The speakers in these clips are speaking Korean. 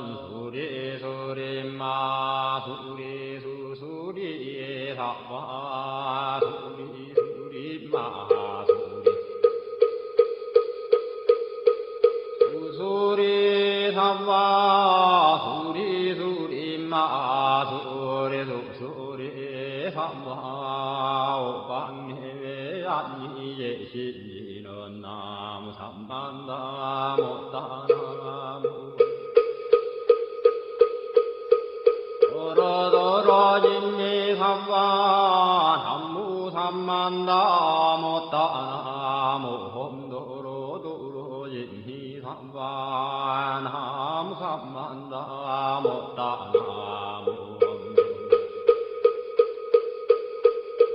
수리 수리마 수리 수수리 사와 수리 수리마 수리 수리 사와 수리 수리마 수리 수수리 사와 오방해외 안니예시는 나무 삼만다 못다나무 도로도로진니 삼와 남무 삼만다 못다나무 홈도로도로진니 삼와 나무 삼만다 못다나무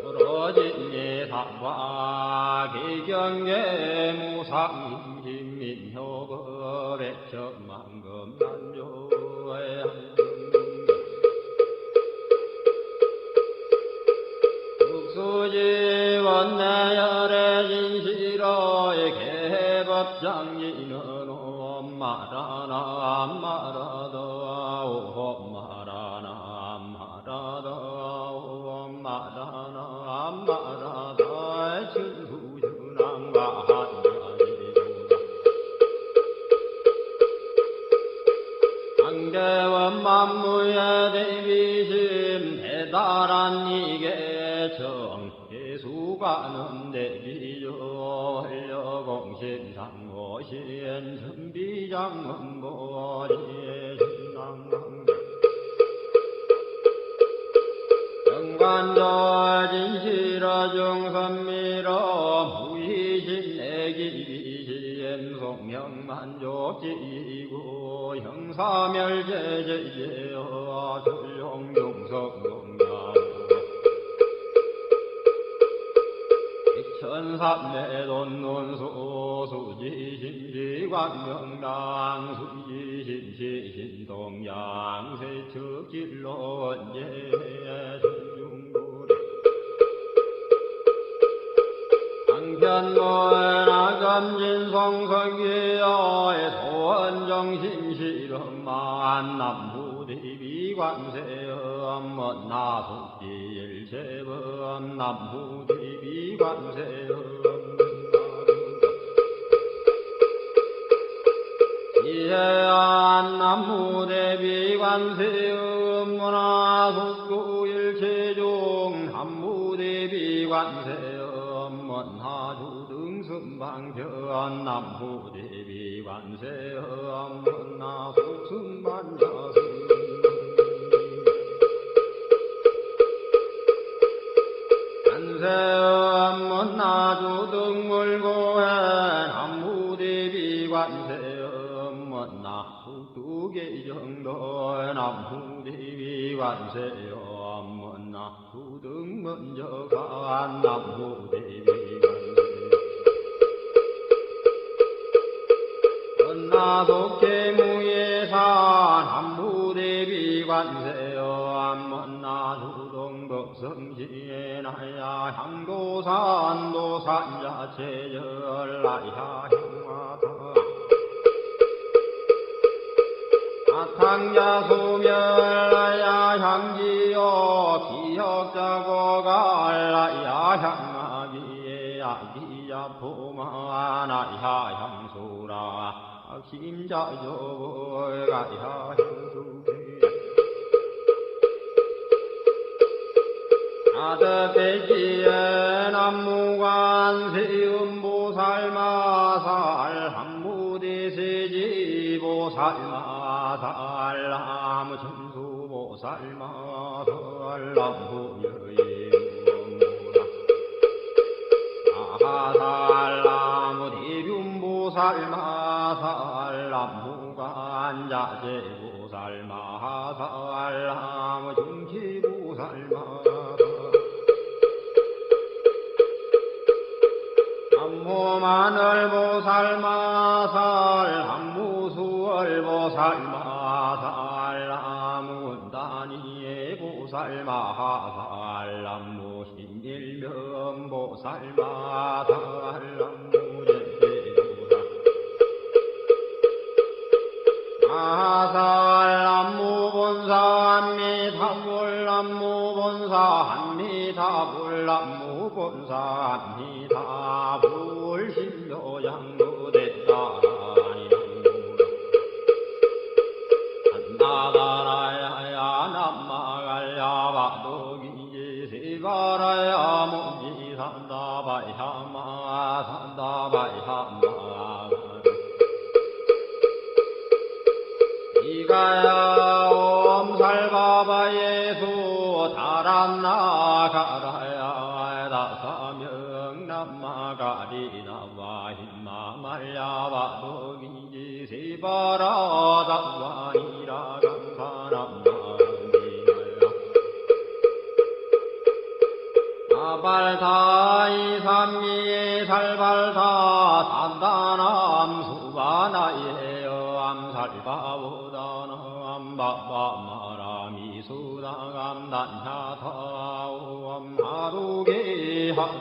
도로진니 삼와 기경계 무상인민효거 백천만금 난조에 수지원내열의 진시로의 개법장이는 엄마라나 엄마라다 엄마라나 엄마라다 엄마라나 엄마라다 진수준왕과 한계원 만무의 대비심 대단한 이계정 예수가는 대비요 헐려공신상고신 선비장문보리의 신랑왕 정관조 진실어 중선미러 무의신내기비신 송명만족지고 형사멸제제제여 전룡용성동야 천삼매돈논소 수지심시광명당 수지심시신동양 세척질론제 전중구리 강편문화감진성성기여의 소원정심실험만 남무대비관세음 나속지일체범 남무대비관세음 이해안 남무대비관세음 문화속구일체종 남무대비관세음 문화주등승방편 남무대비관세음 문화속승반야승 관세음 문화주등물고해 남무대비관세음 문화국두계정도 남무대비관세음 문화주등문저간 남무대비관세음 문화속계무예산 남무대비관세음 문화주동덕성시나야 향도산도산자체열라야 향화다 아탕자 소멸라야 향지요 기억자고갈라야 향마기에 아기야 포마나야 향수라 심자조가야 향수리 아드배지에 남무관세음보살마살 항무대세지보살마살 남천수보살마살 남무여인보살 아하살 남무대륜보살마살 남무관자재보살마살 남무증치보살마살 남무마늘보살마살 남무수월보살마살 남무군다니의 보살마살 남무신일면보살마살 남무제세보살 사미타불람무본사합니다 불신도양무대사라니 나다라야야 남마갈야바도기지시바라야 모지산다바야마 산다바야마 이가야 옴살바바 예수 다란나가라야 다사명남마가리나와 힘마말야바도기지시바라다와니라 아발타이삼미에 살발타 산다남 수바나예요 암살바보다나 암바바마라미 수당암 단야타오 암하루게 하루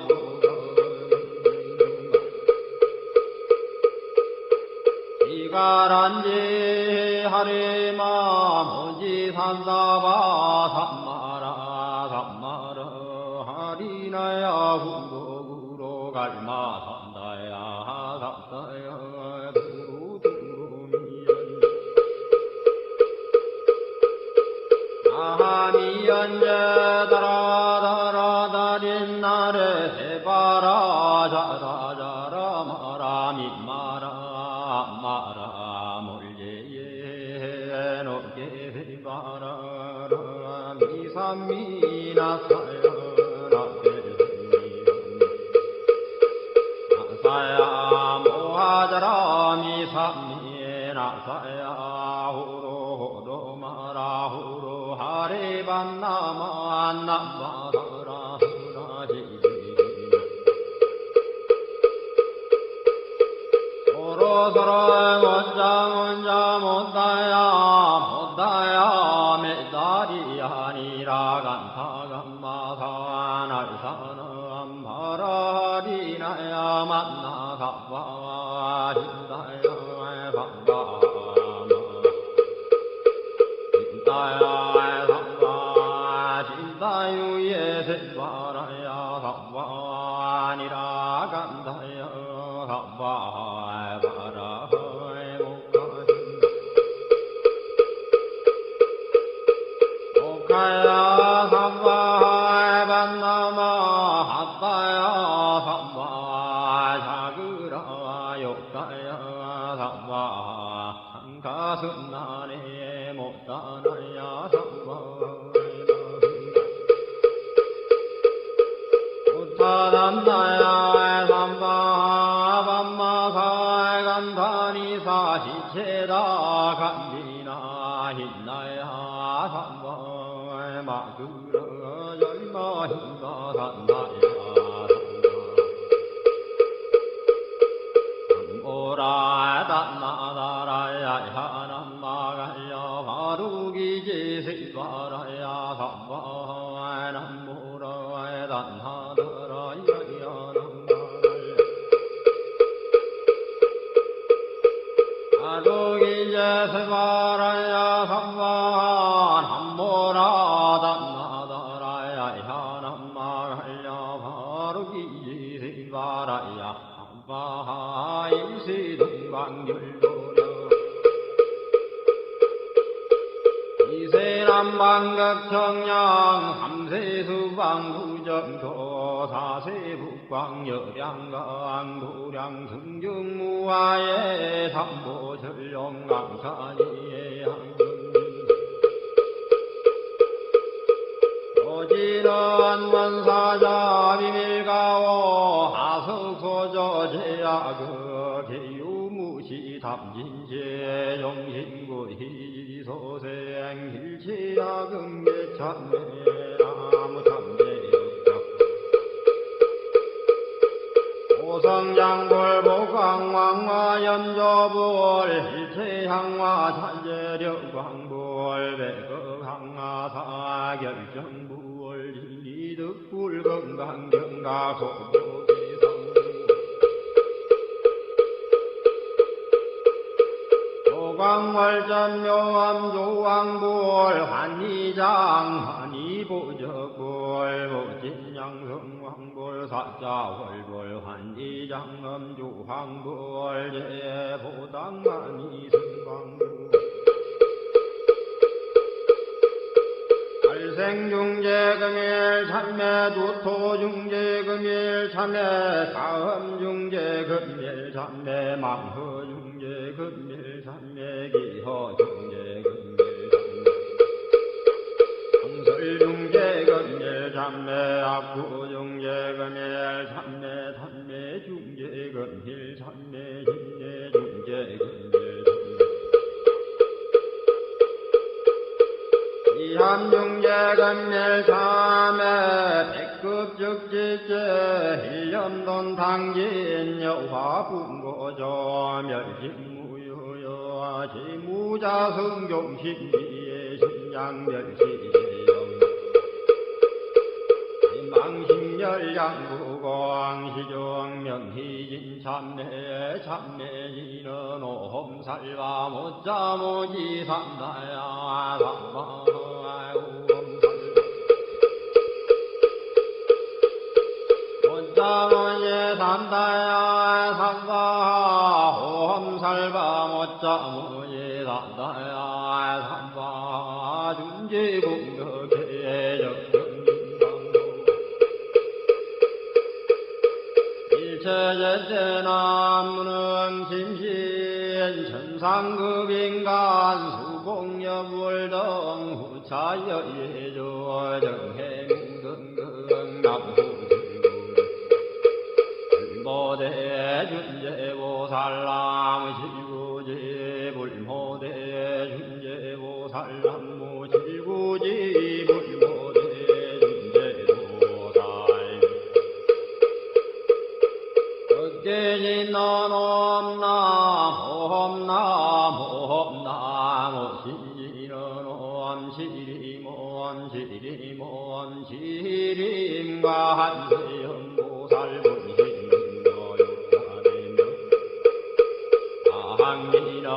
이가란제 하레마 모지 산다바 삼마라 삼마라 하리나야 후보구로 갈마 산다야 산다야 두루두루미연 아미연제 다라다라다린 나레 해바라 자라자라 마라미 마라 마라 몰제예 노게 해바라 미삼미나사야 나사야 모하자라 미삼미나사야 후로후로 마라 후로 하레반나마 나마사라 후라지 서로서로 원자 못다야 못다야 메다리 아니라 간타간마사 날사는 바라리나야 만나가와 힘다야 반가마 힘다야 상가 진다유에 세바라야 상관이라 간다야 상가 가야 삼바하에 반나마 핫다야 삼바 자그라 욕다야 삼바 한가슴나네 못다나야 삼바 못다단나야 삼바 반마사에 간다니사 시체다 간디나 힘나야 삼바 마그라 열마 힘가 산다야 삼보라 단나다라야 하남마갈야 바루기지시바라야 삼바 남무라 단나다라야 야남마갈야 바루기지시바라야 삼바 남무라 바라야 바하임시등방열도려 이세남방극청량 삼세수방구정도 사세북방여량강 도량승중무하에 삼보전령강산이에 항 오지는 원사자 비밀가오 하석소저 제야그 개유무시 담진제 용신구 희소생 hil치야금 예참매 나무참제역적 오성장골 복광왕화 연조불 hil체향화 찬제력광불 백극항화 사결정불 진리득불 건강경가 소보기성 조왕월전 묘암 조왕볼 환희장 환희보적볼 모진양성왕볼 사자월볼 환희장 엄조왕볼 제보당만이 승왕볼 발생중재금일 참매 두토중재금일 참매 다음중재금일 참매 망허중재금일 참매 기허중재금일 참매 상설중재금일 참매 악구중재금일 참매 단매중재금일 참매 신례중재금일 이함중재금일 참매 백급적지제 일념돈 당진 여화분고조 멸진무효여 지무자성종신지의 신양멸시제영 망심열양구광시종 명희진 참내 참내지는 오험살바 못자모지 삼다야 못자모지 삼다야 삼바 오험살바 못자모지 삼다야 삼바 준지공덕의 일체제제나무는 심신 천상급인간 수공여불등 후차여예조 정행등등 남후승군 불모대 준제보살람 실구지 불모대 준제보살람 무실구지 불모대 시림과 한세연보살분신노욕하되며 아항미는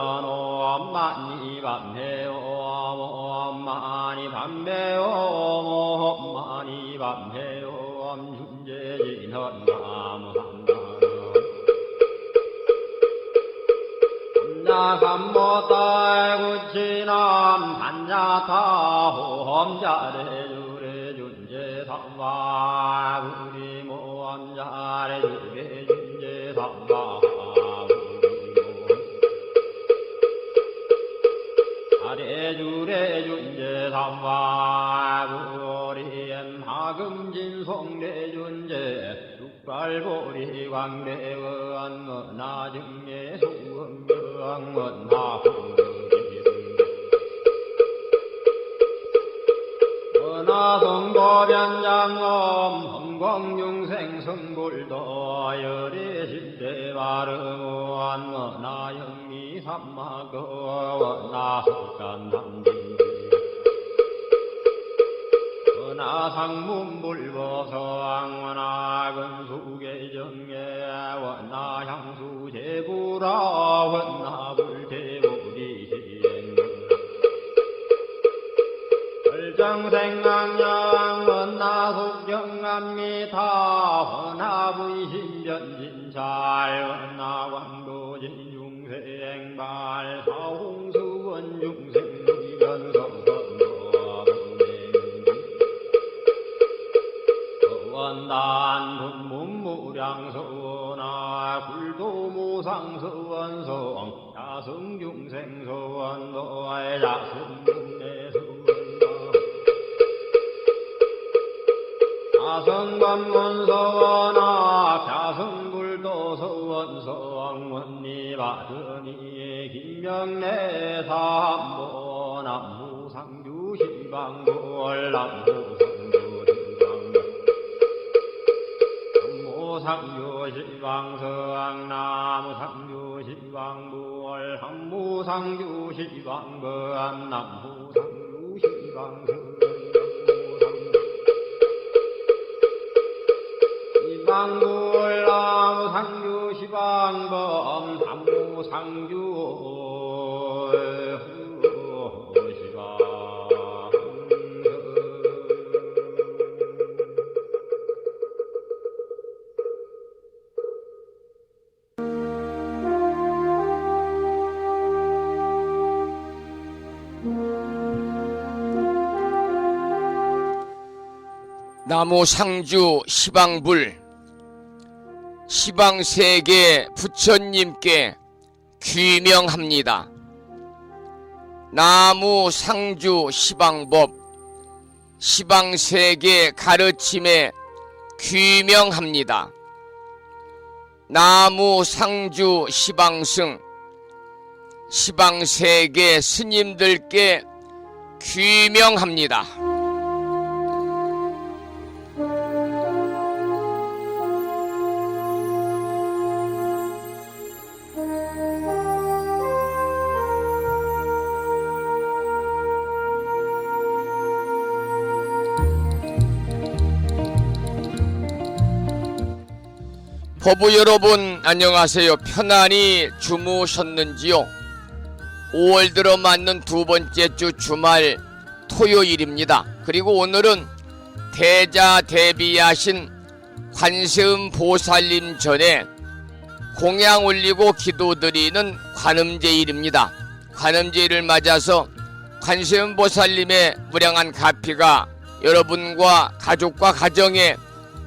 많이 밤해요 많이 밤해요 많이 밤해요 준재진은 나무한다 삼모딸구치남 반야타 호험자래주래 준재삼바 우리 모험자래주래 준재삼바 아래주래 준재삼바 우리엔 하금진송래준재 숙발보리 광대원 나중에 소음병원 나성도변장엄 험광중생 성불도 열애신대바르원 나영미 삼마거 나석간남진 나상문불보성 나근수계정예 원나향수제부라 원나불제부리시행 절정생강양 원나속경암미타 원나부이신변진찰 원나광도진중생발 사홍수원중생변성선도 원단문무량서원아 굴도무상서원성 야성중생서원도의 야성문내서원도 야성관문서원아 야성불도서원성 원리바드니 김명래 삼보 남무상주 신방골 남무상주 상주시방서왕 나무상주시방부월 항무상주시방거암 남무상주시방서 시방부월 나무상주시방범 항무상주 나무 상주 시방불 시방세계 부처님께 귀명합니다. 나무 상주 시방법 시방세계 가르침에 귀명합니다. 나무 상주 시방승 시방세계 스님들께 귀명합니다. 법부 여러분 안녕하세요. 편안히 주무셨는지요? 5월 들어 맞는 두 번째 주 주말 토요일입니다. 그리고 오늘은 대자 대비하신 관세음 보살님 전에 공양 올리고 기도드리는 관음제일입니다. 관음제일을 맞아서 관세음 보살님의 무량한 가피가 여러분과 가족과 가정에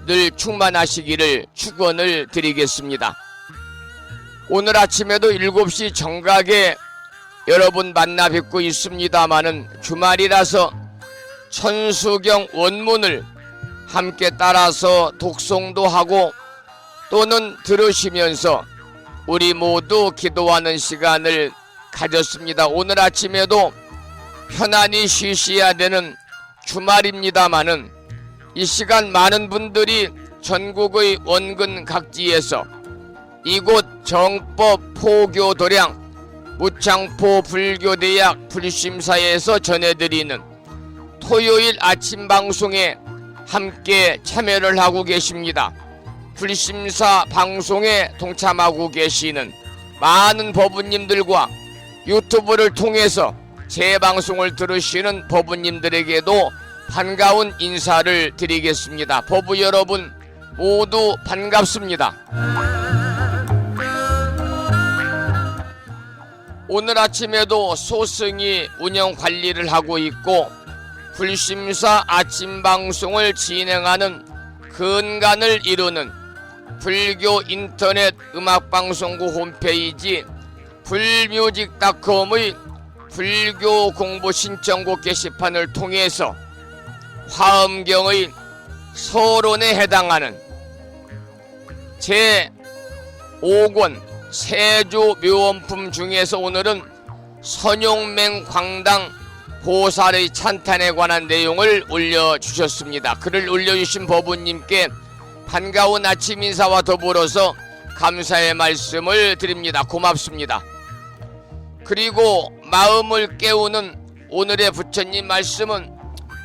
늘 충만하시기를 축원을 드리겠습니다. 오늘 아침에도 7시 정각에 여러분 만나 뵙고 있습니다마는 주말이라서 천수경 원문을 함께 따라서 독송도 하고 또는 들으시면서 우리 모두 기도하는 시간을 가졌습니다. 오늘 아침에도 편안히 쉬셔야 되는 주말입니다마는 이 시간 많은 분들이 전국의 원근 각지에서 이곳 정법 포교 도량 무창포 불교대학 불심사에서 전해드리는 토요일 아침 방송에 함께 참여를 하고 계십니다. 불심사 방송에 동참하고 계시는 많은 법부님들과 유튜브를 통해서 제 방송을 들으시는 법부님들에게도 반가운 인사를 드리겠습니다. 법부 여러분 모두 반갑습니다. 오늘 아침에도 소승이 운영 관리를 하고 있고 불심사 아침 방송을 진행하는 근간을 이루는 불교 인터넷 음악방송국 홈페이지 불뮤직닷컴의 불교 공부 신청곡 게시판을 통해서 화엄경의 서론에 해당하는 제5권 세조 묘원품 중에서 오늘은 선용맹 광당 보살의 찬탄에 관한 내용을 올려주셨습니다. 글을 올려주신 법부님께 반가운 아침 인사와 더불어서 감사의 말씀을 드립니다. 고맙습니다. 그리고 마음을 깨우는 오늘의 부처님 말씀은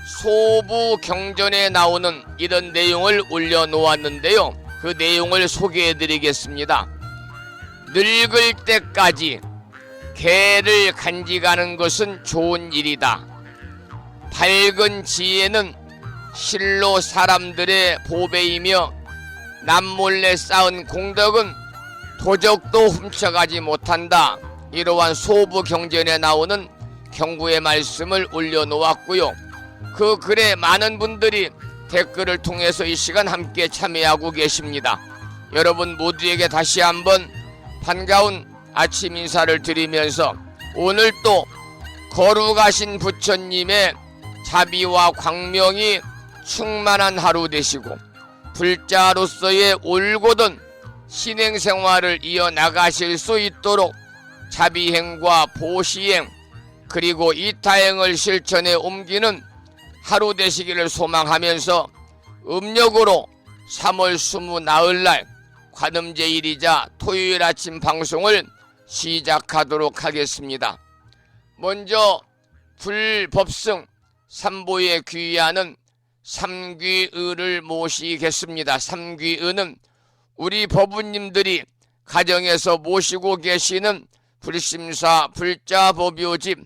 소부경전에 나오는 이런 내용을 올려놓았는데요. 그 내용을 소개해드리겠습니다. 늙을 때까지 개를 간직하는 것은 좋은 일이다. 밝은 지혜는 실로 사람들의 보배이며 남몰래 쌓은 공덕은 도적도 훔쳐가지 못한다. 이러한 소부경전에 나오는 경구의 말씀을 올려놓았고요. 그 글에 많은 분들이 댓글을 통해서 이 시간 함께 참여하고 계십니다. 여러분 모두에게 다시 한번 반가운 아침 인사를 드리면서 오늘 또 거룩하신 부처님의 자비와 광명이 충만한 하루 되시고 불자로서의 올곧은 신행생활을 이어나가실 수 있도록 자비행과 보시행 그리고 이타행을 실천에 옮기는 하루 되시기를 소망하면서 음력으로 3월 20 나흘날 관음제일이자 토요일 아침 방송을 시작하도록 하겠습니다. 먼저 불법승 삼보에 귀의하는 삼귀의를 모시겠습니다. 삼귀의는 우리 법부님들이 가정에서 모시고 계시는 불심사 불자법요집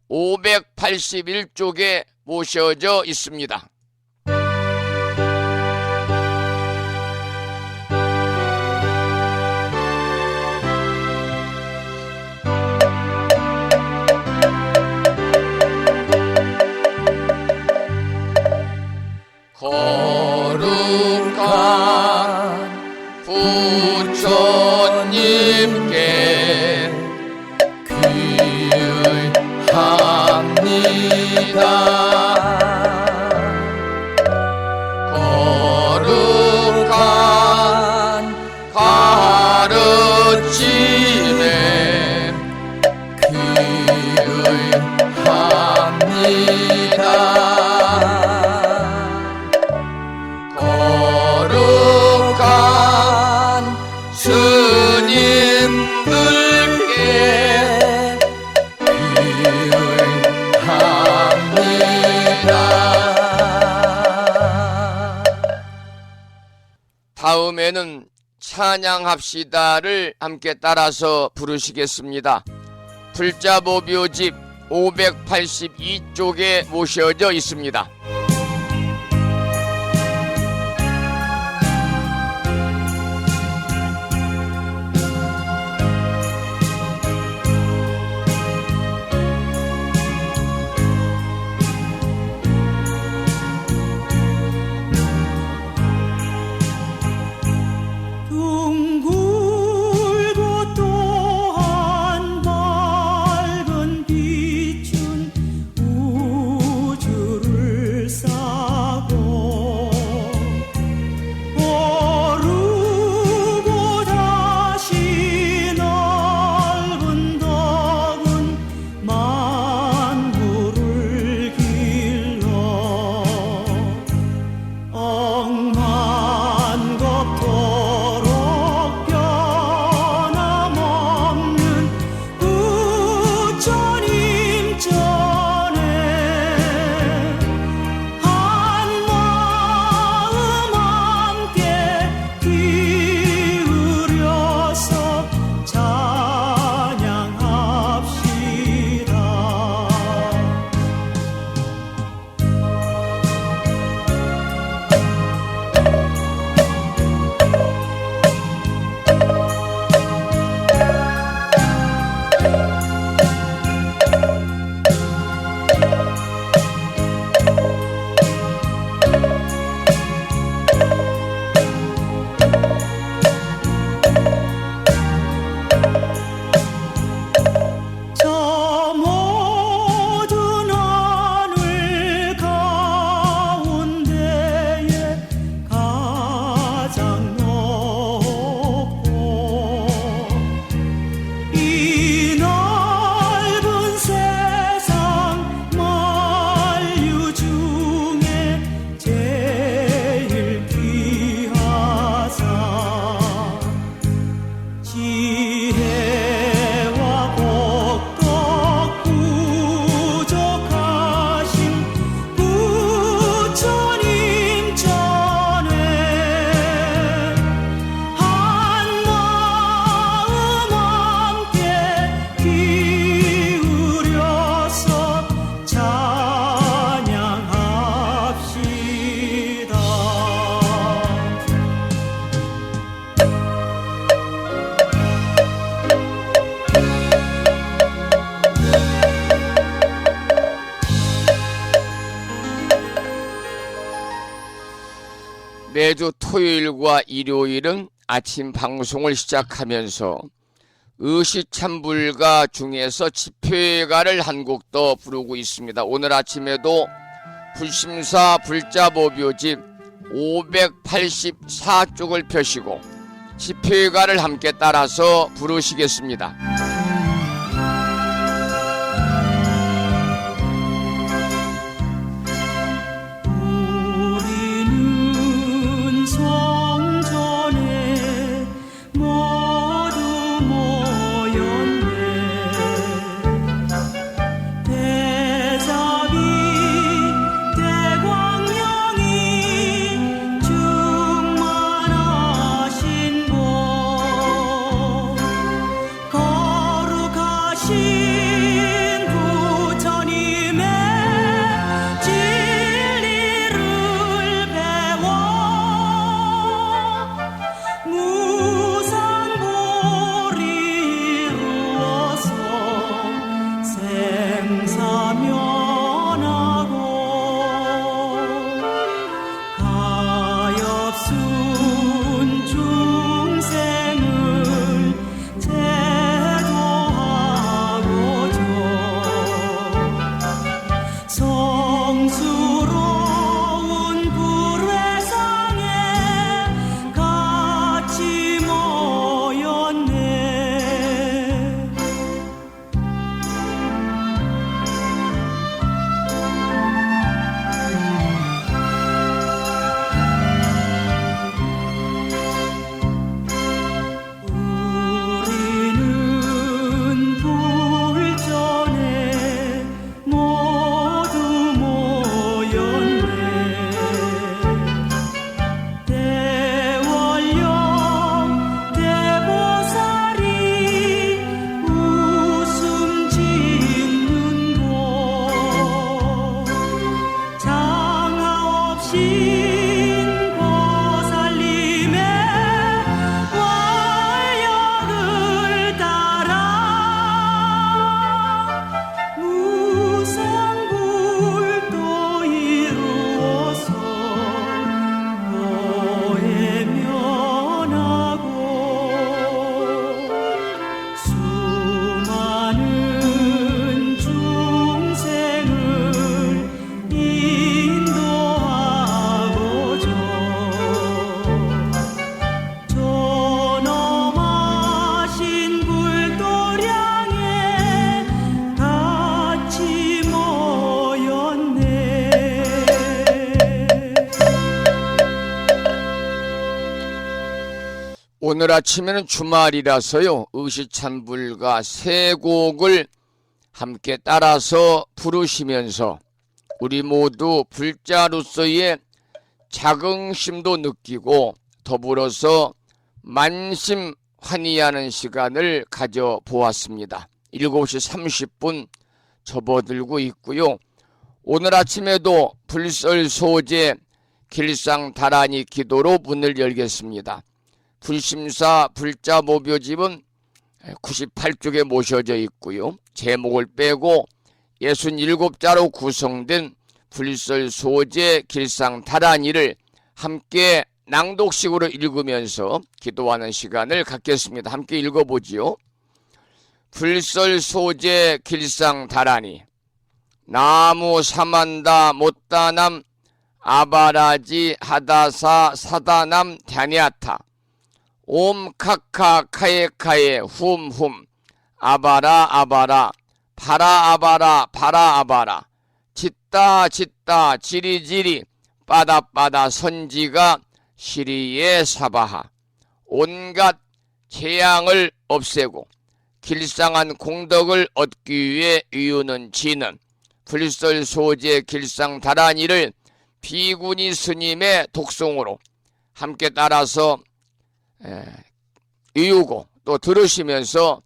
581쪽에 모셔져 있습니다. 거룩한 가르침에 귀의합니다. 거룩한 스님들께 귀의합니다. 다음에는 찬양합시다를 함께 따라서 부르시겠습니다. 불자보묘집 582쪽에 모셔져 있습니다. 둥글고 또한 밝은 빛은 우주를 싸고 오르고 다시 넓은 덕은 만물을 길러 억만겁도록 변함없는 부처님 전에 한마음 함께 기울여서 찬양합시다. 저 모든 하늘 가운데에 가장 높고 이 넓은 세상 만유 중에 제일 귀하사 지혜와 복덕 부족하신 부처님 전에 한마음 함께 기울여서 찬양합시다. 매주 토요일과 일요일은 아침 방송을 시작하면서 의시참불가 중에서 집회가를 한 곡 더 부르고 있습니다. 오늘 아침에도 불심사 불자보묘집 584쪽을 펴시고 집회가를 함께 따라서 부르시겠습니다. 우리는 성전에 모두 모였네. 대자비 대광명이 충만하신 곳 영스러운 불회상에 같이 모였네. 우리는 불전에 모두 모였네. 대월령 대보살이 웃음 짓는 곳, 장하 없인 보살님의 활약을 따라 무상불도 이루어서 보혜면하고 수많은 중생을 인도하고자 존엄하신 불도량에 같이 모였네. 오늘 아침에는 주말이라서요, 의시찬불가 세 곡을 함께 따라서 부르시면서 우리 모두 불자로서의 자긍심도 느끼고 더불어서 만심 환희하는 시간을 가져보았습니다. 7시 30분 접어들고 있고요. 오늘 아침에도 불설소재 길상다라니 기도로 문을 열겠습니다. 불심사 불자모묘집은 98쪽에 모셔져 있고요. 제목을 빼고 67자로 구성된 불설소재 길상다라니를 함께 낭독식으로 읽으면서 기도하는 시간을 갖겠습니다. 함께 읽어보지요. 불설소재 길상다라니. 나무 사만다 못다남 아바라지 하다사 사다남 갸냐타 옴 카카 카에카에 훔훔 아바라 아바라 파라 아바라 파라 아바라 짓다 짓다 지리지리 빠다빠다 선지가 시리에 사바하. 온갖 재앙을 없애고 길상한 공덕을 얻기 위해 이유는 지는 불설소재 길상다라니를 비구니 스님의 독송으로 함께 따라서 이유고 또 들으시면서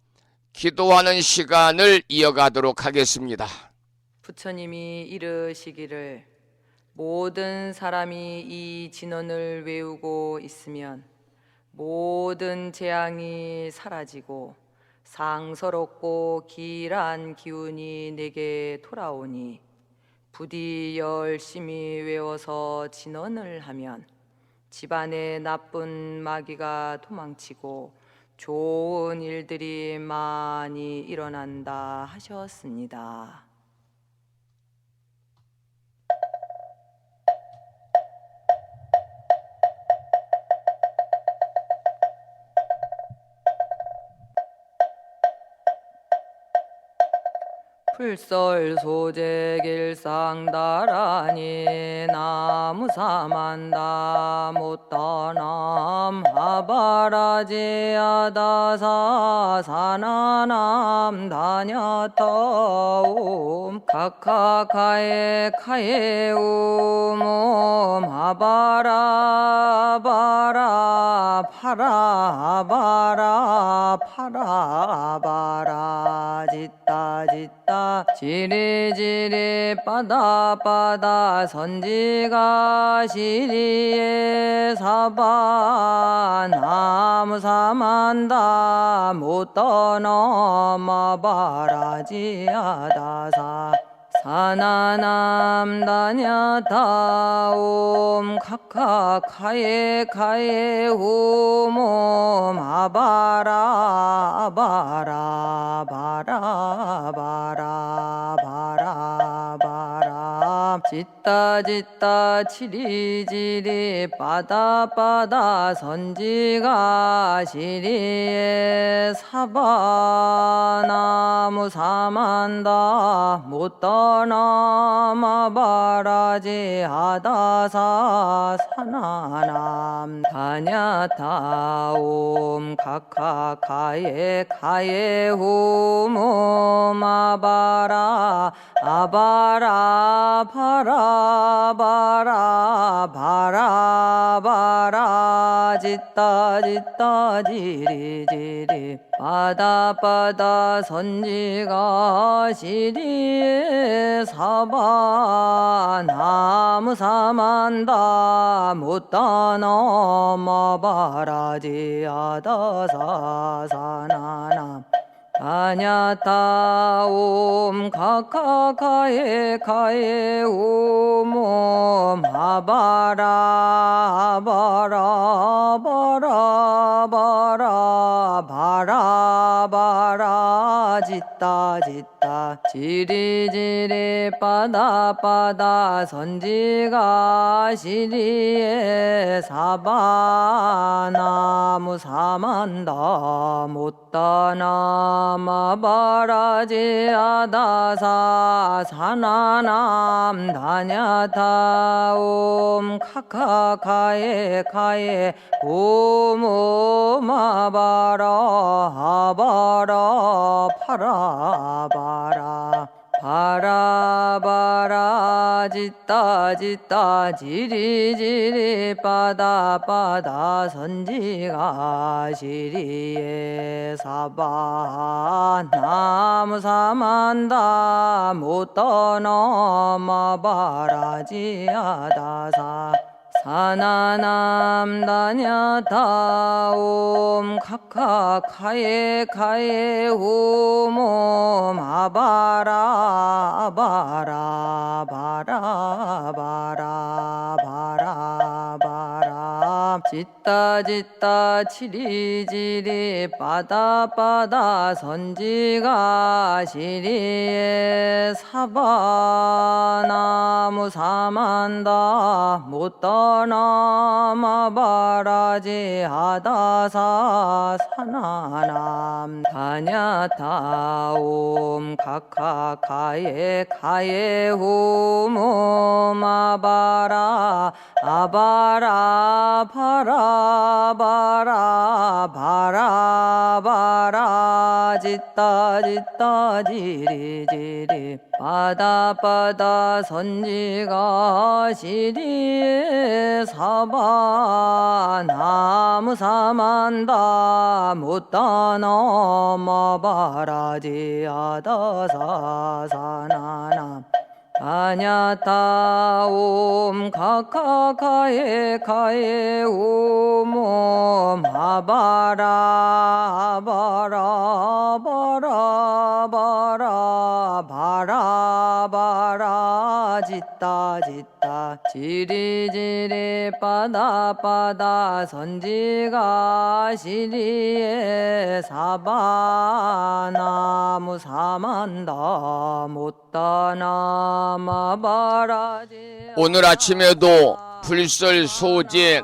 기도하는 시간을 이어가도록 하겠습니다. 부처님이 이르시기를 모든 사람이 이 진언을 외우고 있으면 모든 재앙이 사라지고 상서롭고 길한 기운이 내게 돌아오니 부디 열심히 외워서 진언을 하면 집안에 나쁜 마귀가 도망치고 좋은 일들이 많이 일어난다 하셨습니다. 불설소재 길상다라니 나무사만다 못다남 아바라지아다사 사나남 다냐타옴 카카카에 카에 우몸 아바라 바라 파라 바라 파라 바라 짓다 짓다 지리지리 빠다빠다 선지가 시리에 사바 나무사만다 못떠넘어바라지아다사 사나남 다냐다옴 카카카에 카에 후몸 아바라 아바라 바라 바라 바라 바라 짓다 짓다 지리지리 빠다빠다 선지가 시리에 사바나무 사만다 못 떠나 마바라지 하다사 사나남 다냐타옴 카카카에 카에 후무 마바라 아바라 바라바라 바라바라 짓다 짓다 지리지리 바다바다 선지가 시리에 사바나무 사만다 못다 넘어바라지 하다사 사나나 다냐타옴 카카카에 카에 오몸 아바라 바라 바라 바라 바라바라 짓다 짓다 지리지리 빠다빠다 선지가 시리에 사바나무 사만다 못다나 마바라지 아다사 사나남 다냐타옴 카카카에 카에 오모마바라 아바라 파라바라 바라바라 짓다 짓다 지리지리 빠다빠다 선지가 시리에 사바나무 사만다 못 떠넘어 바라지 하다사 사나남 다냐타옴 카카카에 카에 후모 마바라 바라 바라 바라 바라 바라 짓다 짓다 지리지리 빠다빠다 선지가 시리에 사바나무 사만다 못 떠나 바라지 하다사 사나남 다냐타옴 카카카에 카에 후모 마바라 아바라 바라 바라 바라 바라 짓다 짓다 지리지리 바다바다 선지가 시리에 사바나무 사만다 못다 넘어 바라지 하다사 사나나 다냐타옴 카카카에 카에 오몸 아바라 바라 바라 바라 바라 바라 짓다 짓다 지리지리 빠다빠다 선지가 시리에 사바나무 사만다 못다나 오늘 아침에도 불설 소재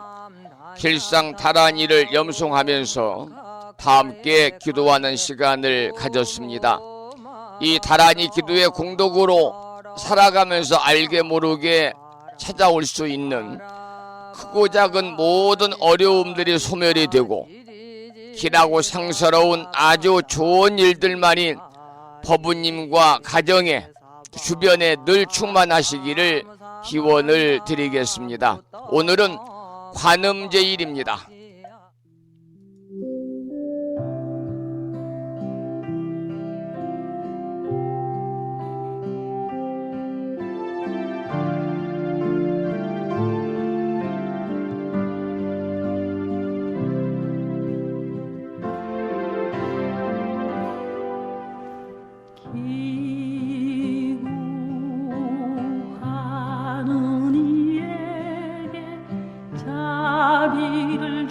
길상 다란이를 염송하면서 다 함께 기도하는 시간을 가졌습니다. 이 다란이 기도의 공덕으로 살아가면서 알게 모르게 찾아올 수 있는 크고 작은 모든 어려움들이 소멸이 되고 길하고 상서로운 아주 좋은 일들만이 법부님과 가정에 주변에 늘 충만하시기를 기원을 드리겠습니다. 오늘은 관음제일입니다. 기구하는 이에게 자비를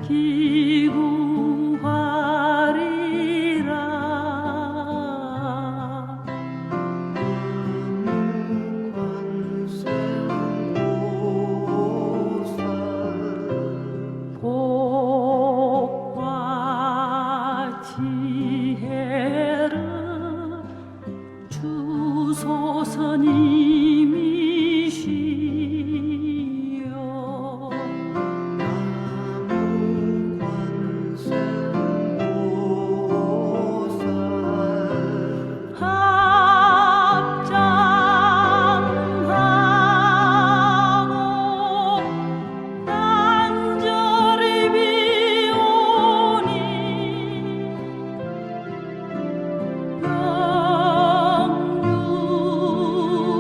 기구하리라 복과 지혜를 주소서님이시여 합장하고 간절히 비오니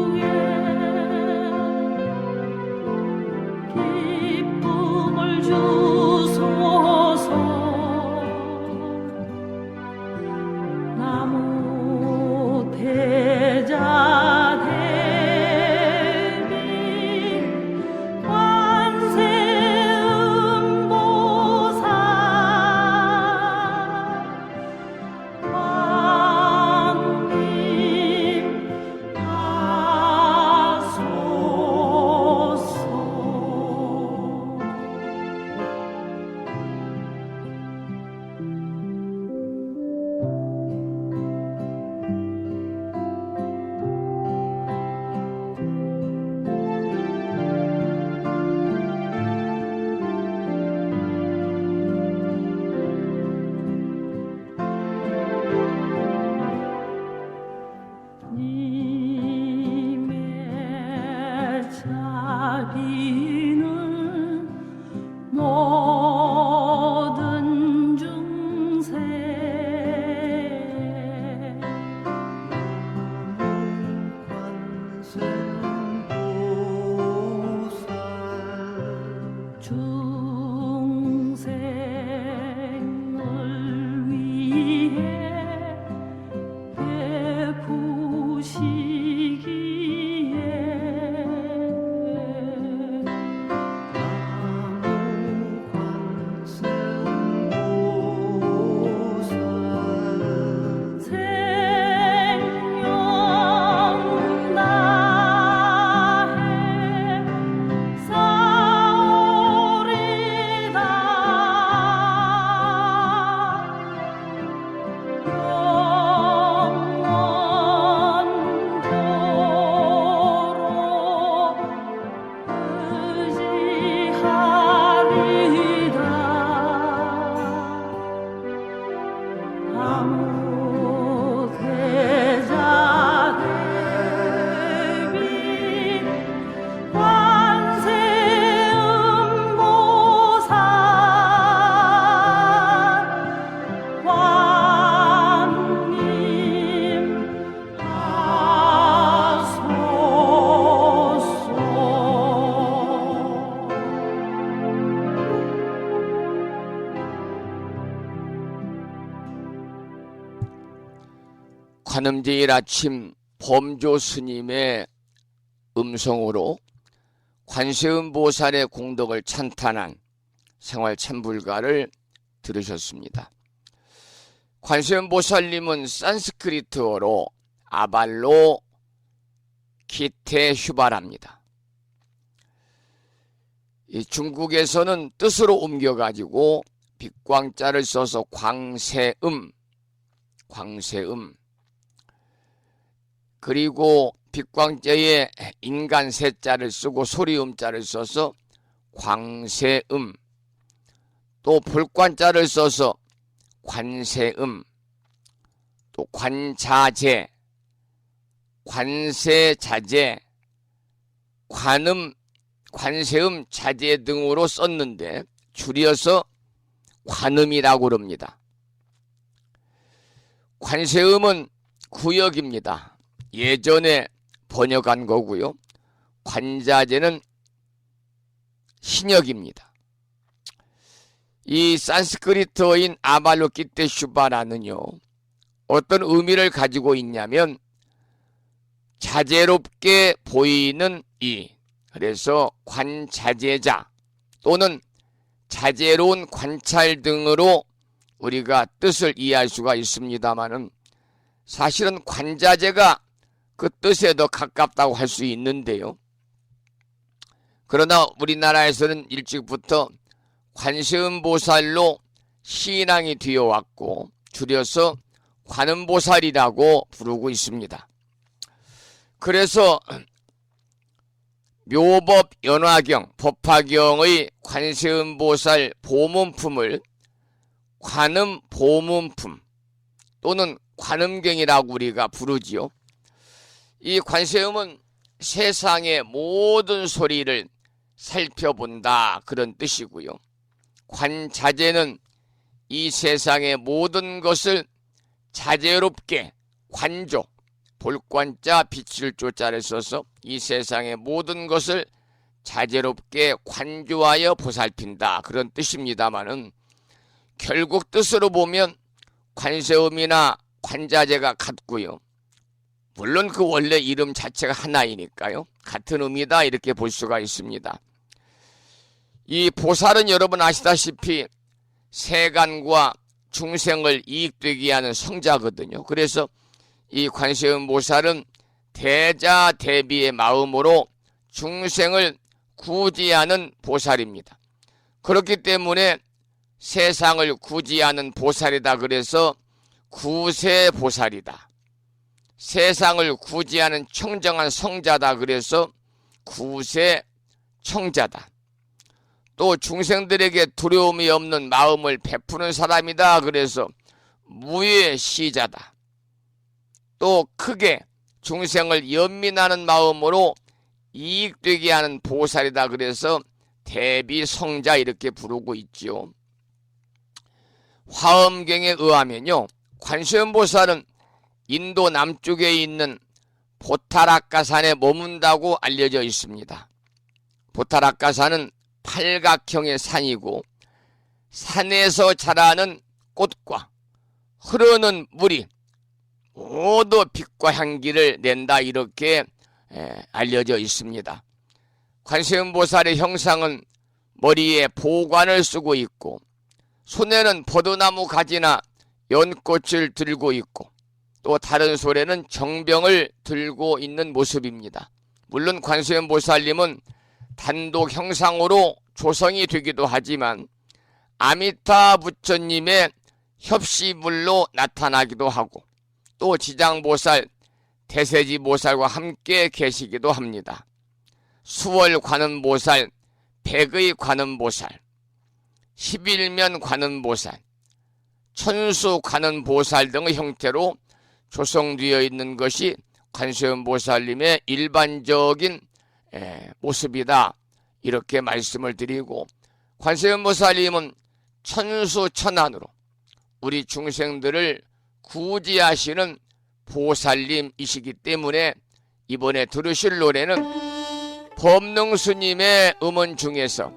영육에 기쁨을 주소서 나무 태자 대비 관세음보살 왕님 하소서 님의 자비는 모든 중생 중생을 위해 베푸시기에 생명 다해 사오리다 영원토록 의지하리다 아무 태자 대비 관세음보살 왕님 관음제일 아침 범조 스님의 음성으로 관세음보살의 공덕을 찬탄한 생활 참불가를 들으셨습니다. 관세음보살님은 산스크리트어로 아발로 키테슈바랍니다. 이 중국에서는 뜻으로 옮겨가지고 빛광자를 써서 광세음 그리고 빛광자에 인간 세자를 쓰고 소리음자를 써서 광세음, 또 볼관자를 써서 관세음, 또 관자재, 관세자재, 관음, 관세음, 자재 등으로 썼는데 줄여서 관음이라고 그럽니다. 관세음은 구역입니다. 예전에 번역한 거고요. 관자재는 신역입니다. 이 산스크리트어인 아발로키테슈바라는요, 어떤 의미를 가지고 있냐면 자재롭게 보이는 이, 그래서 관자재자 또는 자제로운 관찰 등으로 우리가 뜻을 이해할 수가 있습니다마는 사실은 관자재가 그 뜻에 더 가깝다고 할 수 있는데요. 그러나 우리나라에서는 일찍부터 관세음보살로 신앙이 되어왔고 줄여서 관음보살이라고 부르고 있습니다. 그래서 묘법 연화경, 법화경의 관세음보살 보문품을 관음보문품 또는 관음경이라고 우리가 부르지요. 이 관세음은 세상의 모든 소리를 살펴본다 그런 뜻이고요. 관자재는 이 세상의 모든 것을 자재롭게 관조, 볼관자 빛을 조자를 써서 이 세상의 모든 것을 자재롭게 관조하여 보살핀다 그런 뜻입니다마는 결국 뜻으로 보면 관세음이나 관자재가 같고요. 물론 그 원래 이름 자체가 하나이니까요. 같은 의미다 이렇게 볼 수가 있습니다. 이 보살은 여러분 아시다시피 세간과 중생을 이익되게 하는 성자거든요. 그래서 이 관세음 보살은 대자 대비의 마음으로 중생을 구제하는 보살입니다. 그렇기 때문에 세상을 구제하는 보살이다 그래서 구세보살이다. 세상을 구제하는 청정한 성자다 그래서 구세청자다. 또 중생들에게 두려움이 없는 마음을 베푸는 사람이다 그래서 무예시자다. 또 크게 중생을 연민하는 마음으로 이익되게 하는 보살이다 그래서 대비성자 이렇게 부르고 있지요. 화엄경에 의하면요, 관세음보살은 인도 남쪽에 있는 보타라카산에 머문다고 알려져 있습니다. 보타라카산은 팔각형의 산이고 산에서 자라는 꽃과 흐르는 물이 모두 빛과 향기를 낸다 이렇게 알려져 있습니다. 관세음보살의 형상은 머리에 보관을 쓰고 있고 손에는 버드나무 가지나 연꽃을 들고 있고 또 다른 손에는 정병을 들고 있는 모습입니다. 물론 관세음보살님은 단독 형상으로 조성이 되기도 하지만 아미타 부처님의 협시물로 나타나기도 하고 또 지장보살, 대세지보살과 함께 계시기도 합니다. 수월 관음보살, 백의 관음보살, 11면 관음보살, 천수 관음보살 등의 형태로 조성되어 있는 것이 관세음보살님의 일반적인 모습이다 이렇게 말씀을 드리고, 관세음보살님은 천수천안으로 우리 중생들을 구제하시는 보살님이시기 때문에 이번에 들으실 노래는 법능스님의 음원 중에서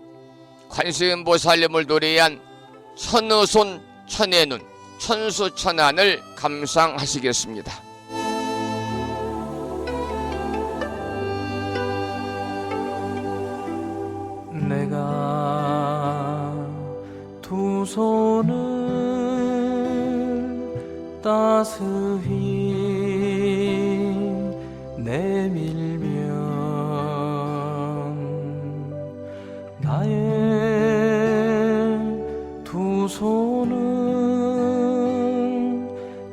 관세음보살님을 노래한 천의손 천의 눈 천수천안을 감상하시겠습니다. 내가 두 손을 따스히 내밀면 나의 두 손은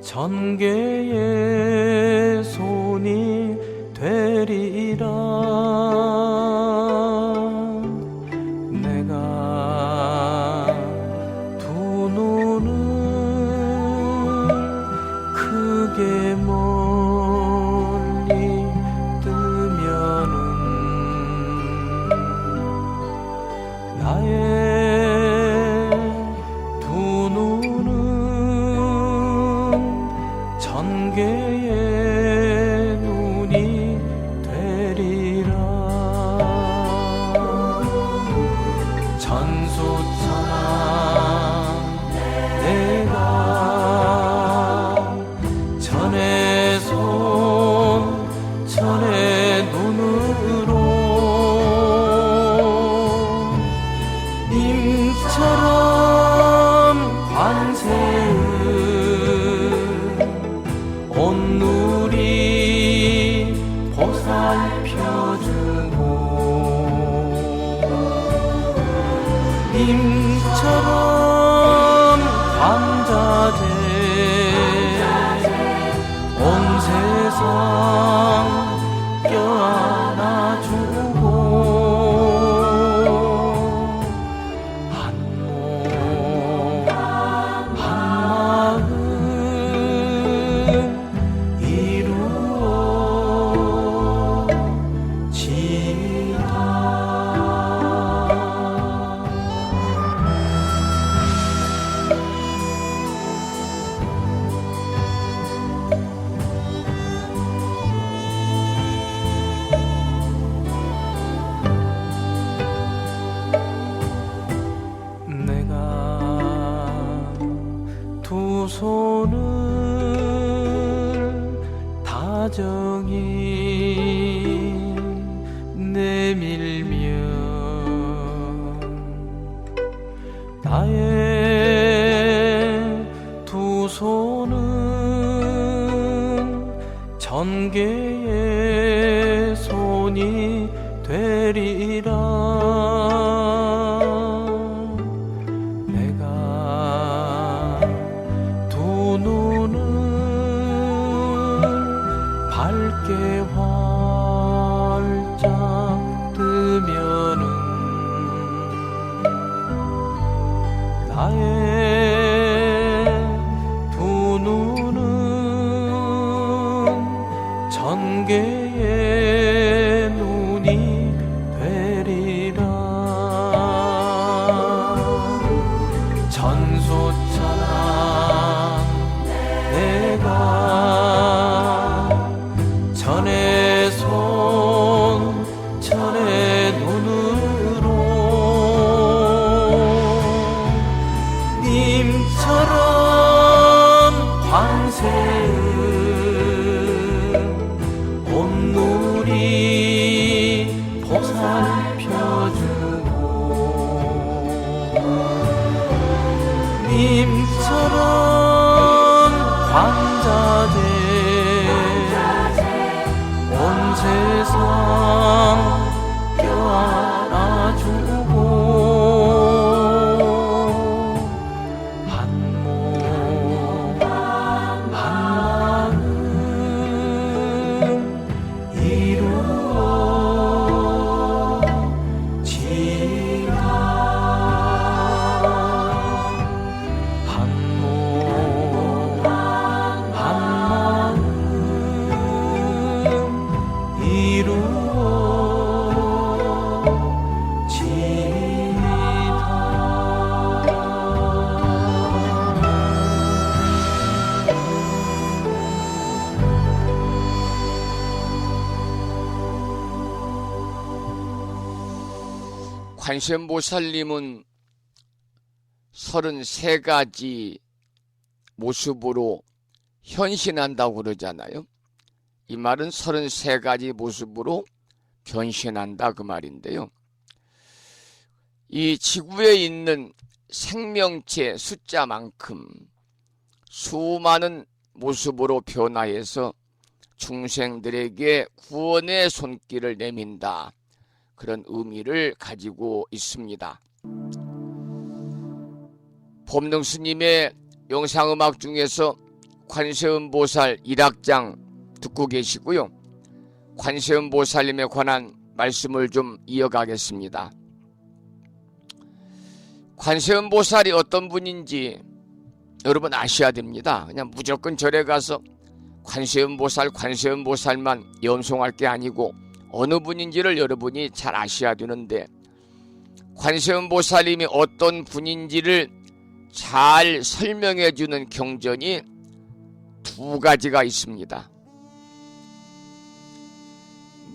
천 개의 손이 되리라. 내가 두 눈을 크게 멀리 뜨면은 나의 두 눈은 천 개의 온 세상 껴안아주고 한 몸 한마음 두 손을 다정히 내밀며 나의 두 손은 전개의 손이 되리라. 밝게 활짝 뜨면은 나의 두 눈은 전개의 눈이 되리라. 전소찬한 내가 전의 손 전의 눈으로 님처럼 광세음 온누리 보살펴주고 님처럼 광자제 온 세상 껴안아주고 한 몸 한마음 이루어지라. 한 몸 한마음 관세음보살님은 33가지 모습으로 현신한다고 그러잖아요. 이 말은 33가지 모습으로 변신한다 그 말인데요. 이 지구에 있는 생명체 숫자만큼 수많은 모습으로 변화해서 중생들에게 구원의 손길을 내민다. 그런 의미를 가지고 있습니다. 법능스님의 영상음악 중에서 관세음보살 1악장 듣고 계시고요. 관세음보살님에 관한 말씀을 좀 이어가겠습니다. 관세음보살이 어떤 분인지 여러분 아셔야 됩니다. 그냥 무조건 절에 가서 관세음보살만 염송할 게 아니고 어느 분인지를 여러분이 잘 아셔야 되는데, 관세음보살님이 어떤 분인지를 잘 설명해 주는 경전이 두 가지가 있습니다.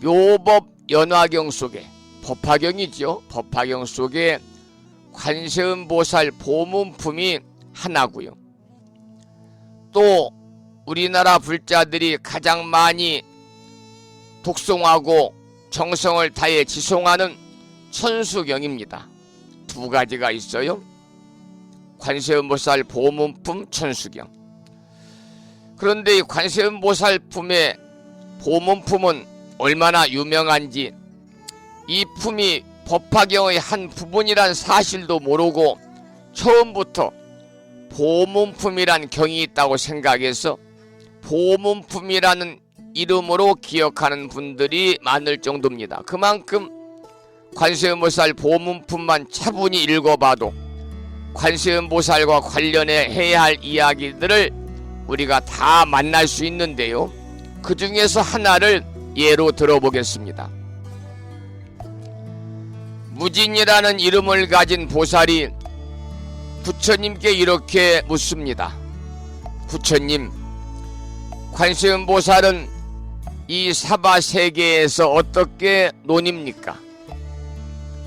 묘법 연화경 속에, 법화경이죠. 법화경 속에 관세음보살 보문품이 하나고요. 또 우리나라 불자들이 가장 많이 독송하고 정성을 다해 지송하는 천수경입니다. 두 가지가 있어요. 관세음보살 보문품 천수경. 그런데 이 관세음보살품의 보문품은 얼마나 유명한지, 이 품이 법화경의 한 부분이란 사실도 모르고 처음부터 보문품이란 경이 있다고 생각해서 보문품이라는 이름으로 기억하는 분들이 많을 정도입니다. 그만큼 관세음보살 보문품만 차분히 읽어봐도 관세음보살과 관련해 해야 할 이야기들을 우리가 다 만날 수 있는데요. 그 중에서 하나를 예로 들어보겠습니다. 무진이라는 이름을 가진 보살이 부처님께 이렇게 묻습니다. 부처님, 관세음보살은 이 사바세계에서 어떻게 논입니까?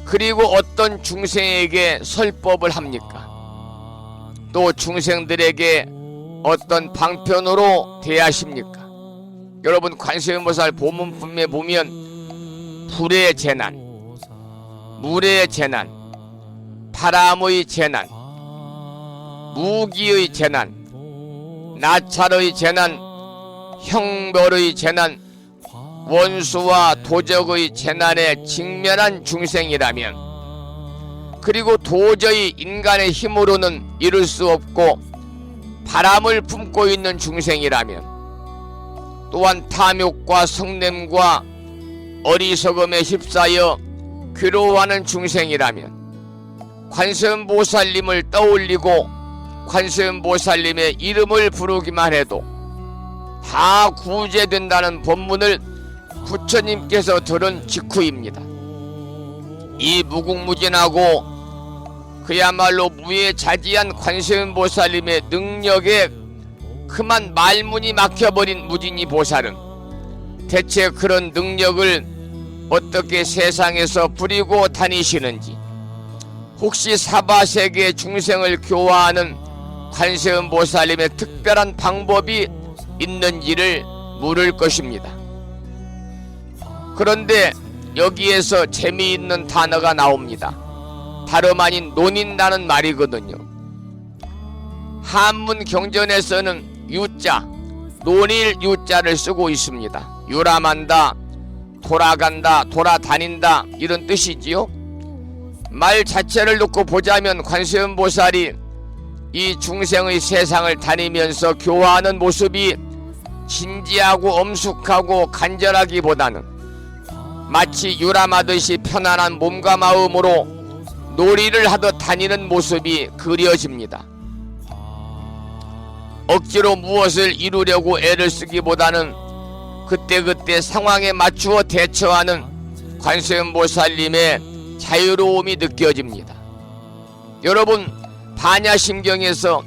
그리고 어떤 중생에게 설법을 합니까? 또 중생들에게 어떤 방편으로 대하십니까? 여러분, 관세음보살 보문품에 보면 불의 재난, 물의 재난, 바람의 재난, 무기의 재난, 나찰의 재난, 형벌의 재난, 원수와 도적의 재난에 직면한 중생이라면, 그리고 도저히 인간의 힘으로는 이룰 수 없고 바람을 품고 있는 중생이라면, 또한 탐욕과 성냄과 어리석음에 휩싸여 괴로워하는 중생이라면 관세음보살님을 떠올리고 관세음보살님의 이름을 부르기만 해도 다 구제된다는 법문을 부처님께서 들은 직후입니다. 이 무궁무진하고 그야말로 무예자지한 관세음보살님의 능력에 그만 말문이 막혀버린 무진이 보살은 대체 그런 능력을 어떻게 세상에서 부리고 다니시는지, 혹시 사바세계 중생을 교화하는 관세음보살님의 특별한 방법이 있는지를 물을 것입니다. 그런데 여기에서 재미있는 단어가 나옵니다. 다름 아닌 논인다는 말이거든요. 한문 경전에서는 유자, 논일 유자를 쓰고 있습니다. 유람한다, 돌아간다, 돌아다닌다, 이런 뜻이지요. 말 자체를 놓고 보자면 관세음보살이 이 중생의 세상을 다니면서 교화하는 모습이 진지하고 엄숙하고 간절하기보다는 마치 유람하듯이 편안한 몸과 마음으로 놀이를 하듯 다니는 모습이 그려집니다. 억지로 무엇을 이루려고 애를 쓰기보다는 그때그때 상황에 맞추어 대처하는 관세음보살님의 자유로움이 느껴집니다. 여러분, 반야심경에서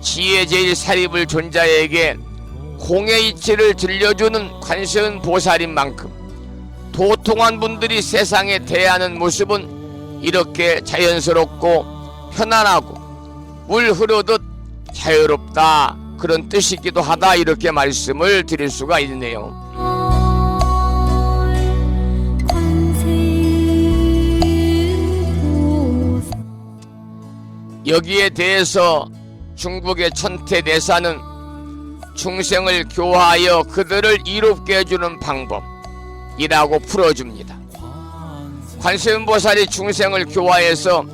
지혜제일 사립을 존자에게 공의 이치를 들려주는 관세음보살인 만큼 도통한 분들이 세상에 대하는 모습은 이렇게 자연스럽고 편안하고 물 흐르듯 자유롭다, 그런 뜻이기도 하다, 이렇게 말씀을 드릴 수가 있네요. 여기에 대해서 중국의 천태대사는 중생을 교화하여 그들을 이롭게 해주는 방법이라고 풀어줍니다. 관세음보살이 중생을 교화해서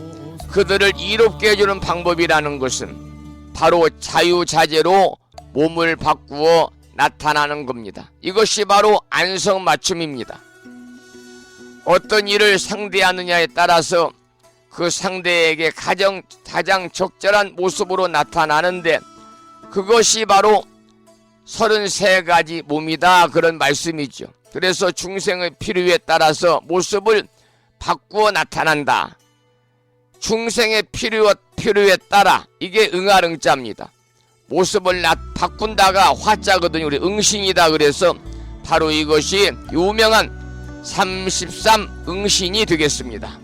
그들을 이롭게 해주는 방법이라는 것은 바로 자유자재로 몸을 바꾸어 나타나는 겁니다. 이것이 바로 안성맞춤입니다. 어떤 일을 상대하느냐에 따라서 그 상대에게 가장 적절한 모습으로 나타나는데, 그것이 바로 33가지 몸이다, 그런 말씀이죠. 그래서 중생의 필요에 따라서 모습을 바꾸어 나타난다. 중생의 필요에 따라, 이게 응아응자입니다. 모습을 바꾼다가 화자거든요. 우리 응신이다. 그래서 바로 이것이 유명한 33 응신이 되겠습니다.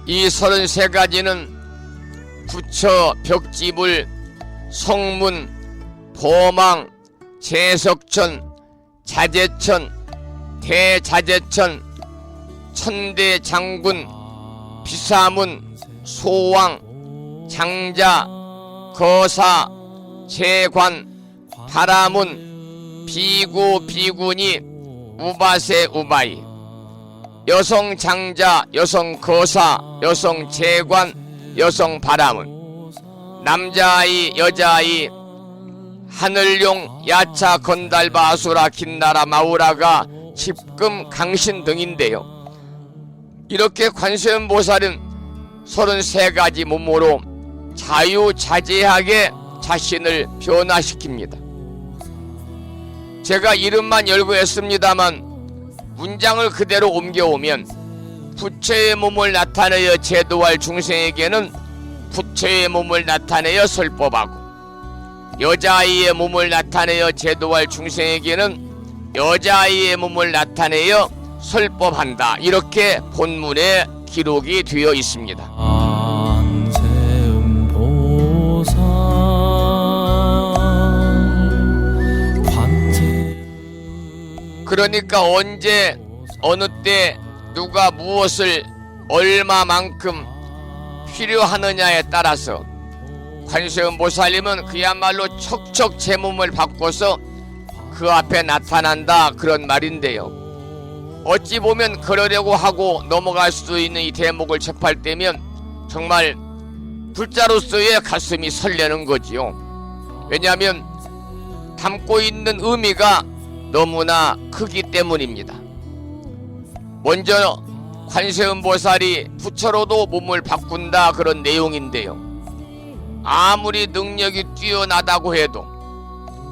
이 33가지는 부처, 벽지불, 성문, 보망, 제석천, 자재천, 대자재천, 천대장군, 비사문, 소왕, 장자, 거사, 재관, 바라문, 비구, 비군이 우바세 우바이, 여성 장자, 여성 거사, 여성 재관, 여성 바람은, 남자아이, 여자아이, 하늘용, 야차, 건달바, 아수라, 긴나라, 마우라가, 집금, 강신 등인데요. 이렇게 관세음보살은 33가지 몸으로 자유자재하게 자신을 변화시킵니다. 제가 이름만 열고 했습니다만 문장을 그대로 옮겨오면 부처의 몸을 나타내어 제도할 중생에게는 부처의 몸을 나타내어 설법하고, 여자아이의 몸을 나타내어 제도할 중생에게는 여자아이의 몸을 나타내어 설법한다. 이렇게 본문에 기록이 되어 있습니다. 그러니까 언제 어느 때 누가 무엇을 얼마만큼 필요하느냐에 따라서 관세음보살님은 그야말로 척척 제 몸을 바꿔서 그 앞에 나타난다, 그런 말인데요. 어찌 보면 그러려고 하고 넘어갈 수도 있는 이 대목을 접할 때면 정말 불자로서의 가슴이 설레는 거지요. 왜냐하면 담고 있는 의미가 너무나 크기 때문입니다. 먼저 관세음보살이 부처로도 몸을 바꾼다, 그런 내용인데요. 아무리 능력이 뛰어나다고 해도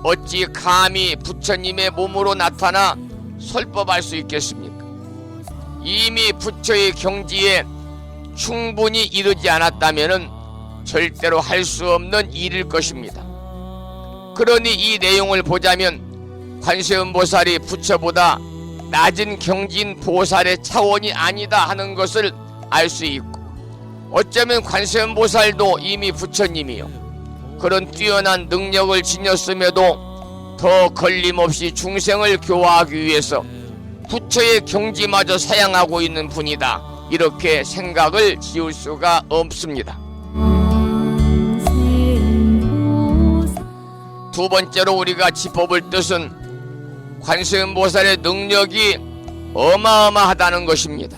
어찌 감히 부처님의 몸으로 나타나 설법할 수 있겠습니까? 이미 부처의 경지에 충분히 이르지 않았다면 절대로 할 수 없는 일일 것입니다. 그러니 이 내용을 보자면 관세음보살이 부처보다 낮은 경지인 보살의 차원이 아니다 하는 것을 알 수 있고, 어쩌면 관세음보살도 이미 부처님이요, 그런 뛰어난 능력을 지녔음에도 더 걸림없이 중생을 교화하기 위해서 부처의 경지마저 사양하고 있는 분이다, 이렇게 생각을 지을 수가 없습니다. 두 번째로 우리가 짚어볼 뜻은 관세음보살의 능력이 어마어마하다는 것입니다.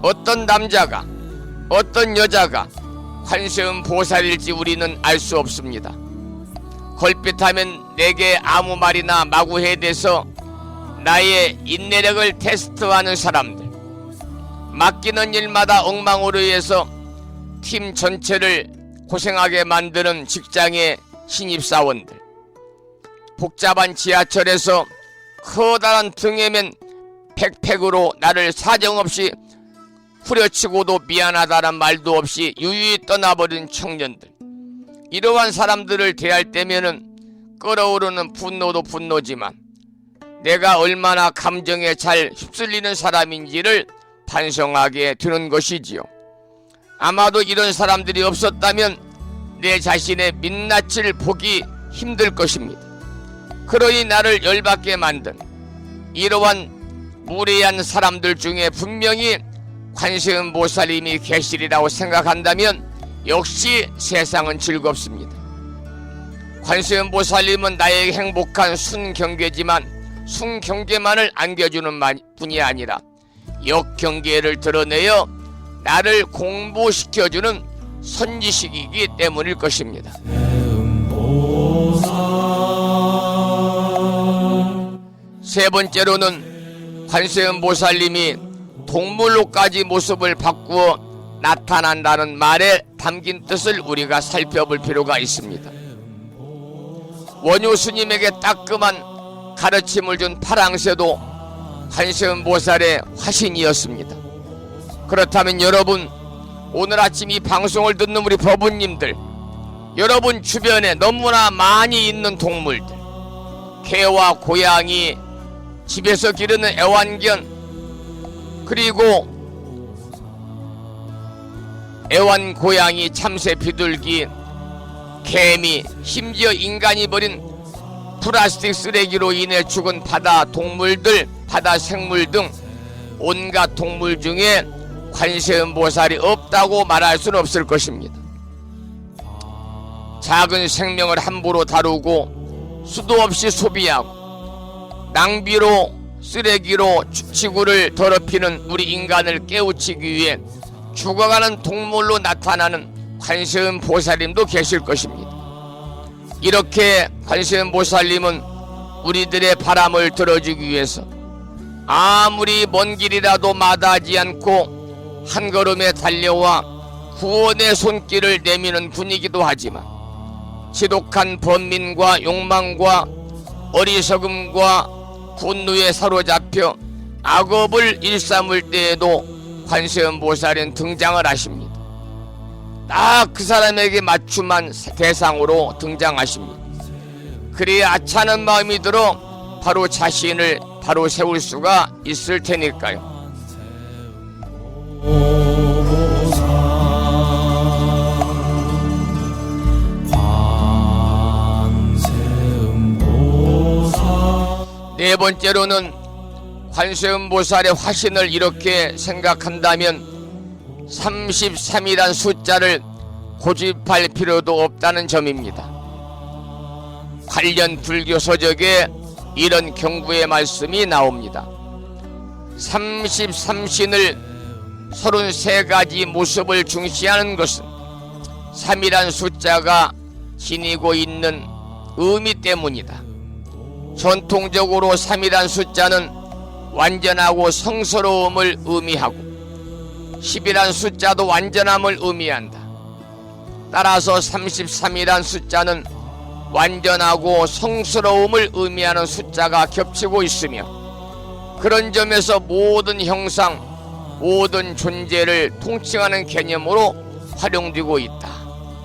어떤 남자가, 어떤 여자가 관세음보살일지 우리는 알 수 없습니다. 걸핏하면 내게 아무 말이나 마구 해대서 나의 인내력을 테스트하는 사람들, 맡기는 일마다 엉망으로 해서 팀 전체를 고생하게 만드는 직장의 신입사원들, 복잡한 지하철에서 커다란 등에 맨 백팩으로 나를 사정없이 후려치고도 미안하다는 말도 없이 유유히 떠나버린 청년들, 이러한 사람들을 대할 때면은 끓어오르는 분노도 분노지만 내가 얼마나 감정에 잘 휩쓸리는 사람인지를 반성하게 되는 것이지요. 아마도 이런 사람들이 없었다면 내 자신의 민낯을 보기 힘들 것입니다. 그러니 나를 열받게 만든 이러한 무례한 사람들 중에 분명히 관세음보살님이 계시리라고 생각한다면 역시 세상은 즐겁습니다. 관세음보살님은 나에게 행복한 순경계지만 순경계만을 안겨주는 분이 아니라 역경계를 드러내어 나를 공부시켜주는 선지식이기 때문일 것입니다. 세 번째로는 관세음보살님이 동물로까지 모습을 바꾸어 나타난다는 말에 담긴 뜻을 우리가 살펴볼 필요가 있습니다. 원효 스님에게 따끔한 가르침을 준 파랑새도 관세음보살의 화신이었습니다. 그렇다면 여러분, 오늘 아침 이 방송을 듣는 우리 법우님들, 여러분 주변에 너무나 많이 있는 동물들, 개와 고양이, 집에서 기르는 애완견, 그리고 애완고양이, 참새, 비둘기, 개미, 심지어 인간이 버린 플라스틱 쓰레기로 인해 죽은 바다 동물들, 바다 생물 등 온갖 동물 중에 관세음보살이 없다고 말할 수는 없을 것입니다. 작은 생명을 함부로 다루고 수도 없이 소비하고 낭비로 쓰레기로 지구를 더럽히는 우리 인간을 깨우치기 위해 죽어가는 동물로 나타나는 관세음보살님도 계실 것입니다. 이렇게 관세음보살님은 우리들의 바람을 들어주기 위해서 아무리 먼 길이라도 마다하지 않고 한 걸음에 달려와 구원의 손길을 내미는 분이기도 하지만 지독한 번민과 욕망과 어리석음과 분노에 사로잡혀 악업을 일삼을 때에도 관세음보살은 등장을 하십니다. 딱 그 사람에게 맞춤한 대상으로 등장하십니다. 그래야 아차는 마음이 들어 바로 자신을 바로 세울 수가 있을 테니까요. 네 번째로는 관세음보살의 화신을 이렇게 생각한다면 33이란 숫자를 고집할 필요도 없다는 점입니다. 관련 불교 서적에 이런 경구의 말씀이 나옵니다. 33신을 33가지 모습을 중시하는 것은 3이란 숫자가 지니고 있는 의미 때문이다. 전통적으로 3이란 숫자는 완전하고 성스러움을 의미하고 10이란 숫자도 완전함을 의미한다. 따라서 33이란 숫자는 완전하고 성스러움을 의미하는 숫자가 겹치고 있으며 그런 점에서 모든 형상, 모든 존재를 통칭하는 개념으로 활용되고 있다.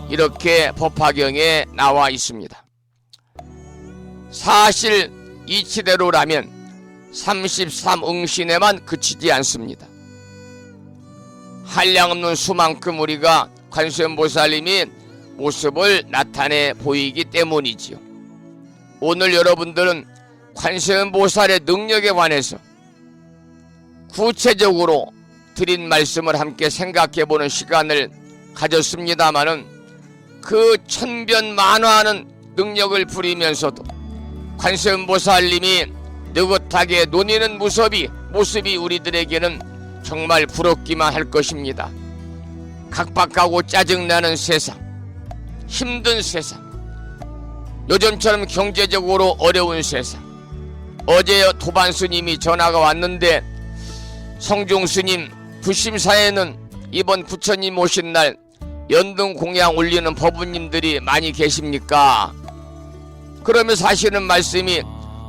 이렇게 법화경에 나와 있습니다. 사실 이치대로라면 33응신에만 그치지 않습니다. 한량없는 수만큼 우리가 관세음보살님이 모습을 나타내 보이기 때문이지요. 오늘 여러분들은 관세음보살의 능력에 관해서 구체적으로 드린 말씀을 함께 생각해보는 시간을 가졌습니다마는 그 천변만화하는 능력을 부리면서도 관세음보살님이 느긋하게 논의는 모습이 우리들에게는 정말 부럽기만 할 것입니다. 각박하고 짜증나는 세상, 힘든 세상, 요즘처럼 경제적으로 어려운 세상. 어제 도반스님이 전화가 왔는데 성중스님 부심사에는 이번 부처님 오신 날 연등 공양 올리는 법부님들이 많이 계십니까? 그러면서 하시는 말씀이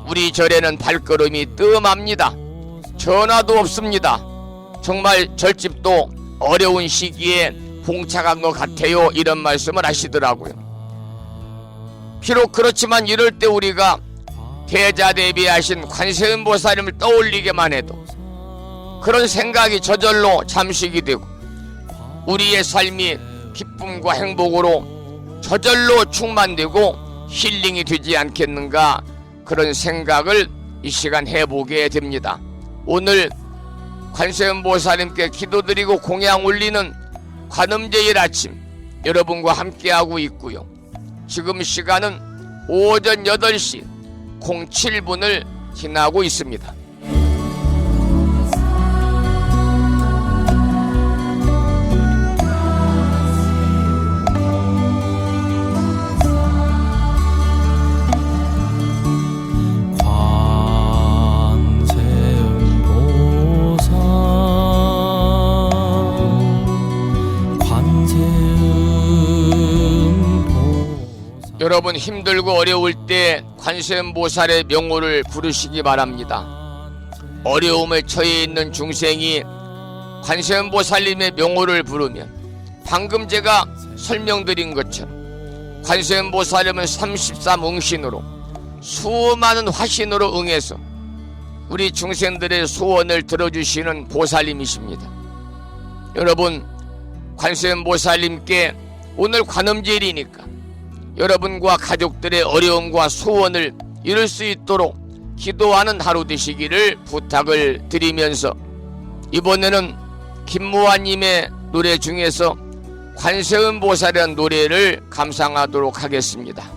우리 절에는 발걸음이 뜸합니다. 전화도 없습니다. 정말 절집도 어려운 시기에 봉착한 것 같아요. 이런 말씀을 하시더라고요. 비록 그렇지만 이럴 때 우리가 대자대비하신 관세음보살님을 떠올리게만 해도 그런 생각이 저절로 잠식이 되고 우리의 삶이 기쁨과 행복으로 저절로 충만되고 힐링이 되지 않겠는가, 그런 생각을 이 시간 해보게 됩니다. 오늘 관세음보살님께 기도드리고 공양 올리는 관음제일 아침 여러분과 함께하고 있고요. 지금 시간은 오전 8시 07분을 지나고 있습니다. 여러분 힘들고 어려울 때 관세음보살의 명호를 부르시기 바랍니다. 어려움을 처해 있는 중생이 관세음보살님의 명호를 부르면 방금 제가 설명드린 것처럼 관세음보살님은 33응신으로 수많은 화신으로 응해서 우리 중생들의 소원을 들어주시는 보살님이십니다. 여러분 관세음보살님께 오늘 관음제일이니까 여러분과 가족들의 어려움과 소원을 이룰 수 있도록 기도하는 하루 되시기를 부탁을 드리면서 이번에는 김무환님의 노래 중에서 관세음보살이라는 노래를 감상하도록 하겠습니다.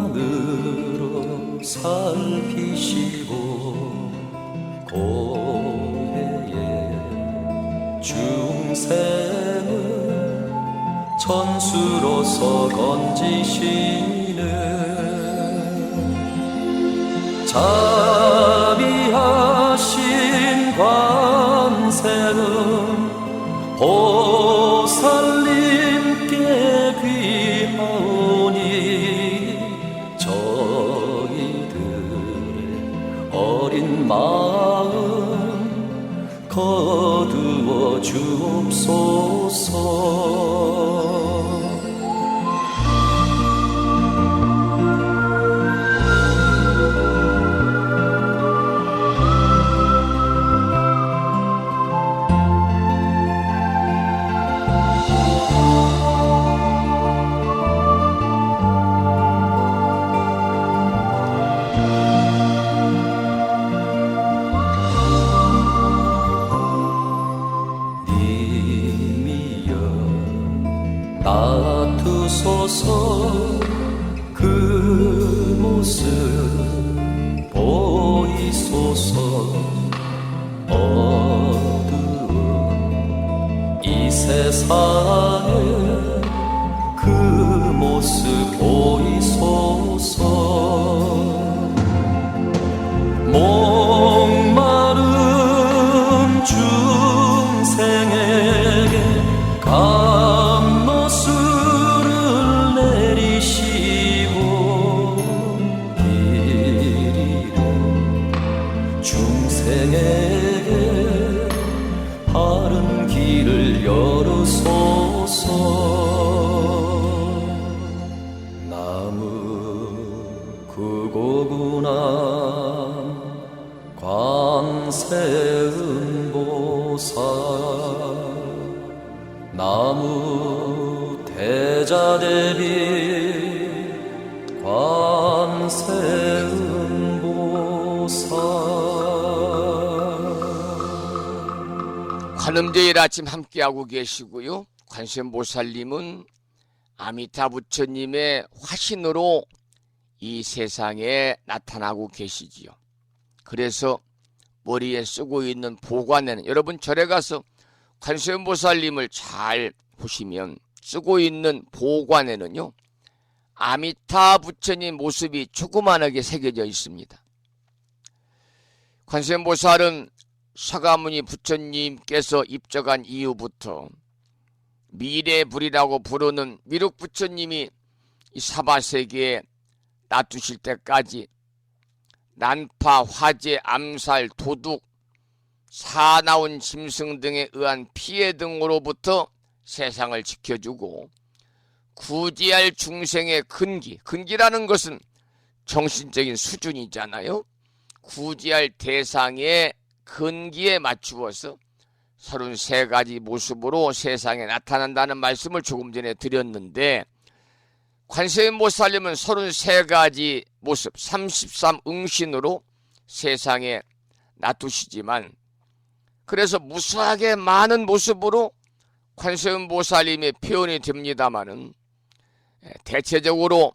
선안으로 살피시고 고해의 중생을 천수로서 건지시는 자비하신 관세음 보살님께 귀하오니 저희들의 어린 마음 거두어 주옵소서. 놔두소서 그 모습 보이소서. 어두운 이 세상에 그 모습 보이소서. 목마른 중생에게 감노수를 내리시고 길 잃은 중생에게 바른 길을 열으소서. 나무 구고구나 관세음보살. 나무 대자대비 관세음보살. 관음제일 아침 함께하고 계시고요. 관세음보살님은 아미타 부처님의 화신으로 이 세상에 나타나고 계시지요. 그래서 머리에 쓰고 있는 보관에는, 여러분 절에 가서 관세음보살님을 잘 보시면 쓰고 있는 보관에는요, 아미타 부처님 모습이 조그만하게 새겨져 있습니다. 관세음보살은 사가모니 부처님께서 입적한 이후부터 미래불이라고 부르는 미륵 부처님이 이 사바세계에 놔두실 때까지 난파, 화재, 암살, 도둑, 사나운 짐승 등에 의한 피해 등으로부터 세상을 지켜주고 구제할 중생의 근기라는 것은 정신적인 수준이잖아요. 구제할 대상의 근기에 맞추어서 33가지 모습으로 세상에 나타난다는 말씀을 조금 전에 드렸는데, 관세음보살님은 33가지 모습 33응신으로 세상에 놔두시지만, 그래서 무수하게 많은 모습으로 관세음보살님이 표현이 됩니다마는 대체적으로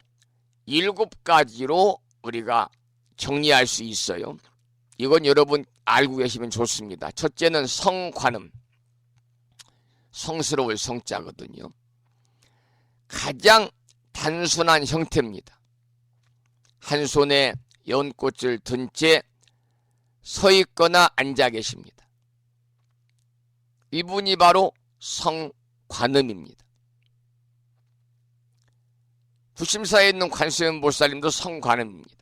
7가지로 우리가 정리할 수 있어요. 이건 여러분 알고 계시면 좋습니다. 첫째는 성관음, 성스러울 성자거든요. 가장 단순한 형태입니다. 한 손에 연꽃을 든 채 서 있거나 앉아 계십니다. 이분이 바로 성관음입니다. 부심사에 있는 관세음보살님도 성관음입니다.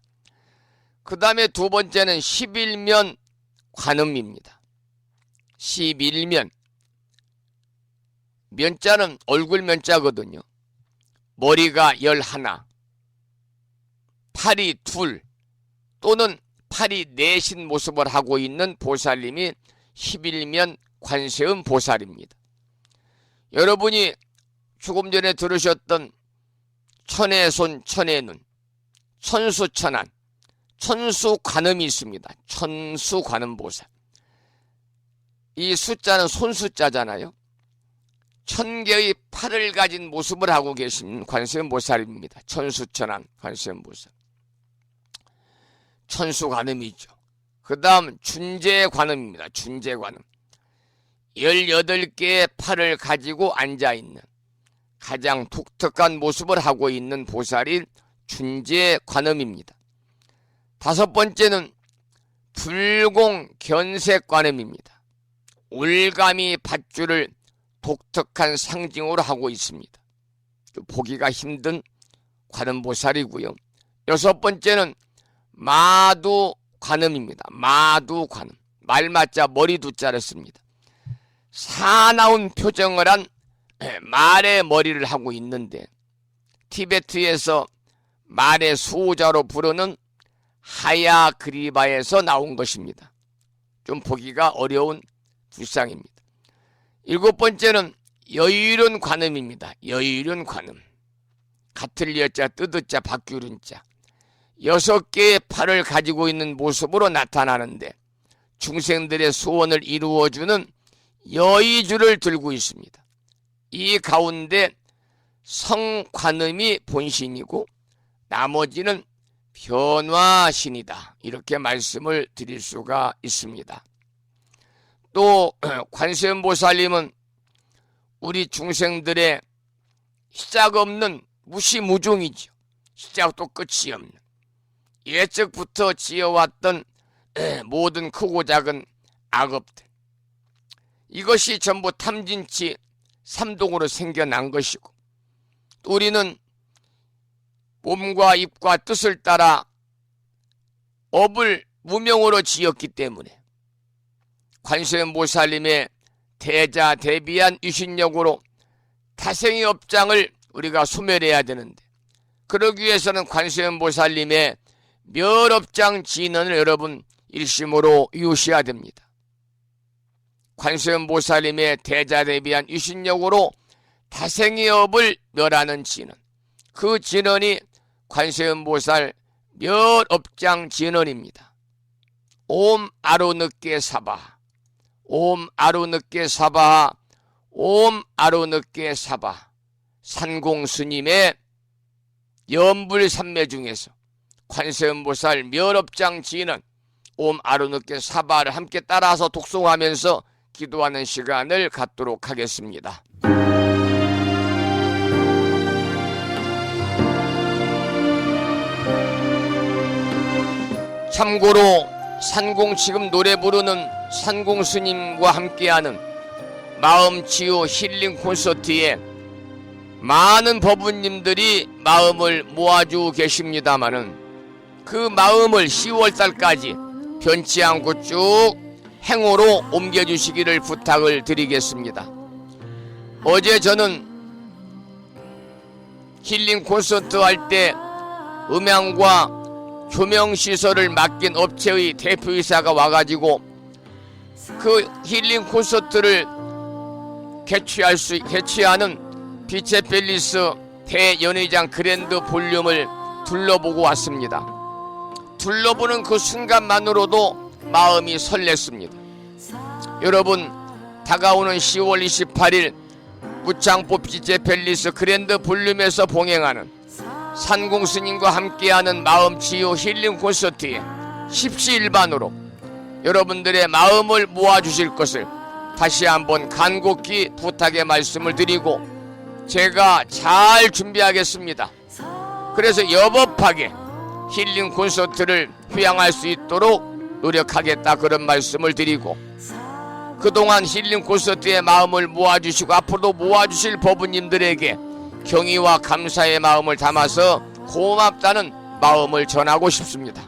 그 다음에 두 번째는 11면 관음입니다. 11면, 면자는 얼굴 면자거든요. 머리가 11, 팔이 2 또는 팔이 4신 모습을 하고 있는 보살님이 11면 관세음 보살입니다. 여러분이 조금 전에 들으셨던 천의 손, 천의 눈, 천수천안, 천수관음이 있습니다. 천수관음 보살. 이 숫자는 손숫자잖아요. 1000개의 팔을 가진 모습을 하고 계신 관세음보살입니다. 천수천안 관세음보살. 천수관음이죠. 그 다음 준재관음입니다. 준재관음. 18개의 팔을 가지고 앉아있는 가장 독특한 모습을 하고 있는 보살이 준재관음입니다. 5번째는 불공견색관음입니다. 올가미 밧줄을 독특한 상징으로 하고 있습니다. 보기가 힘든 관음보살이고요. 6번째는 마두관음입니다. 마두관음. 말맞자 머리두자를 씁니다. 사나운 표정을 한 말의 머리를 하고 있는데 티베트에서 말의 수호자로 부르는 하야 그리바에서 나온 것입니다. 좀 보기가 어려운 불상입니다. 7번째는 여유륜 관음입니다. 여유륜 관음. 같을 여자 뜨드자 바뀌는 자 6개의 팔을 가지고 있는 모습으로 나타나는데 중생들의 소원을 이루어주는 여의주를 들고 있습니다. 이 가운데 성관음이 본신이고 나머지는 변화신이다. 이렇게 말씀을 드릴 수가 있습니다. 또 관세음보살님은 우리 중생들의 시작 없는 무시무종이죠. 시작도 끝이 없는 예적부터 지어왔던 모든 크고 작은 악업들, 이것이 전부 탐진치 삼동으로 생겨난 것이고, 또 우리는 몸과 입과 뜻을 따라 업을 무명으로 지었기 때문에 관세음보살님의 대자대비한 유신력으로 타생의 업장을 우리가 소멸해야 되는데, 그러기 위해서는 관세음보살님의 멸업장 진언을 여러분 일심으로 이으셔야 됩니다. 관세음보살님의 대자대비한 유신력으로 타생의 업을 멸하는 진언, 그 진언이 관세음보살 멸업장 진언입니다. 옴 아로늦게 사바, 옴 아로늦게 사바, 옴 아로늦게 사바. 산공스님의 연불삼매 중에서 관세음보살 멸업장 진언 옴 아로늦게 사바를 함께 따라서 독송하면서 기도하는 시간을 갖도록 하겠습니다. 참고로 산공, 지금 노래 부르는 산공 스님과 함께하는 마음치유 힐링 콘서트에 많은 법우님들이 마음을 모아주고 계십니다마는 그 마음을 10월달까지 변치 않고 쭉 행호로 옮겨주시기를 부탁을 드리겠습니다. 어제 저는 힐링 콘서트 할 때 음향과 조명시설을 맡긴 업체의 대표이사가 와가지고 그 힐링 콘서트를 개최하는 빛의 팰리스 대연회장 그랜드 볼륨을 둘러보고 왔습니다. 둘러보는 그 순간만으로도 마음이 설렜습니다. 여러분, 다가오는 10월 28일 무창포 빛의 팰리스 그랜드 볼륨에서 봉행하는 산공스님과 함께하는 마음치유 힐링 콘서트에 십시일반으로 여러분들의 마음을 모아주실 것을 다시 한번 간곡히 부탁의 말씀을 드리고 제가 잘 준비하겠습니다. 그래서 여법하게 힐링 콘서트를 휘양할 수 있도록 노력하겠다, 그런 말씀을 드리고, 그동안 힐링 콘서트에 마음을 모아주시고 앞으로도 모아주실 법우님들에게 경의와 감사의 마음을 담아서 고맙다는 마음을 전하고 싶습니다.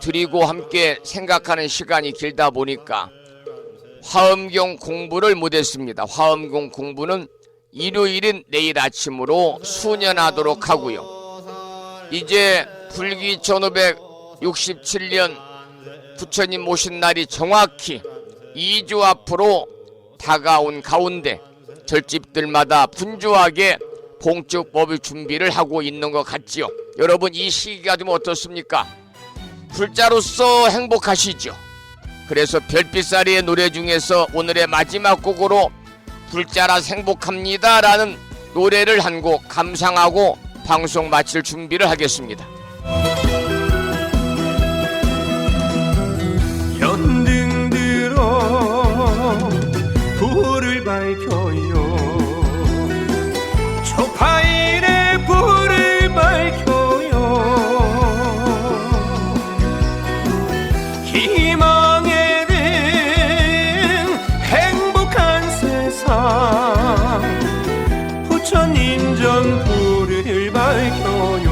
드리고 함께 생각하는 시간이 길다 보니까 화엄경 공부를 못했습니다. 화엄경 공부는 일요일인 내일 아침으로 수년하도록 하고요. 이제 불기 1567년 부처님 모신 날이 정확히 2주 앞으로 다가온 가운데 절집들마다 분주하게 봉축법을 준비를 하고 있는 것 같지요. 여러분, 이 시기가 되면 어떻습니까? 불자로서 행복하시죠? 그래서 별빛살이의 노래 중에서 오늘의 마지막 곡으로 불자라 행복합니다 라는 노래를 한 곡 감상하고 방송 마칠 준비를 하겠습니다. 연등 들어 불을 밝혀요. 초파일에 불을 밝혀요. 희망에 든 행복한 세상 부처님 전 불을 밝혀요.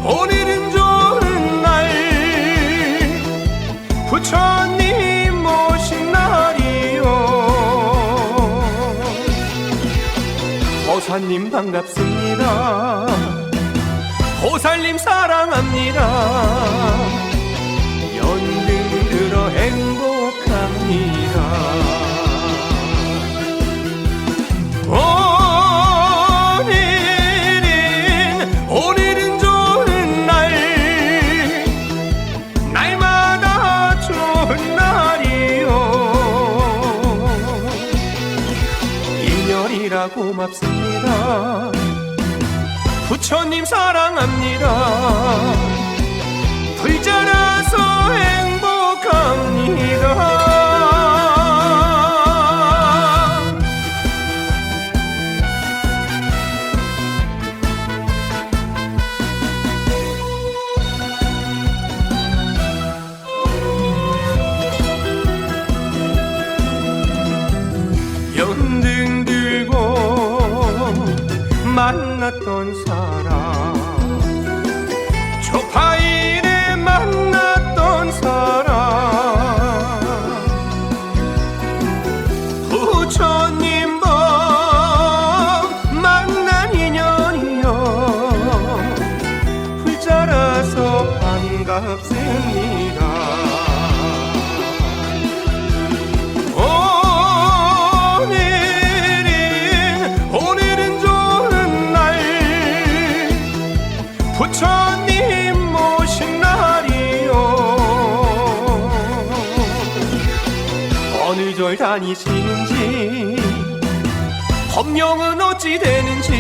오늘은 좋은 날 부처님 모신 날이요. 보살님 반갑습니다. 보살님 사랑합니다. 연등 들어 행복합니다. 오늘은 좋은 날 날마다 좋은 날이요. 인연이라 고맙습니다. 부처님 사랑합니다. 불자라서 행복합니다. 연등 들고 만났던 사람 초파일에 만났던 사람 부처님 법 만난 인연이요. 불자라서 반갑습니다. 오늘은 좋은 날 부처님 모신 날이요. 어느 절 다니시는지 법명은 어찌 되는지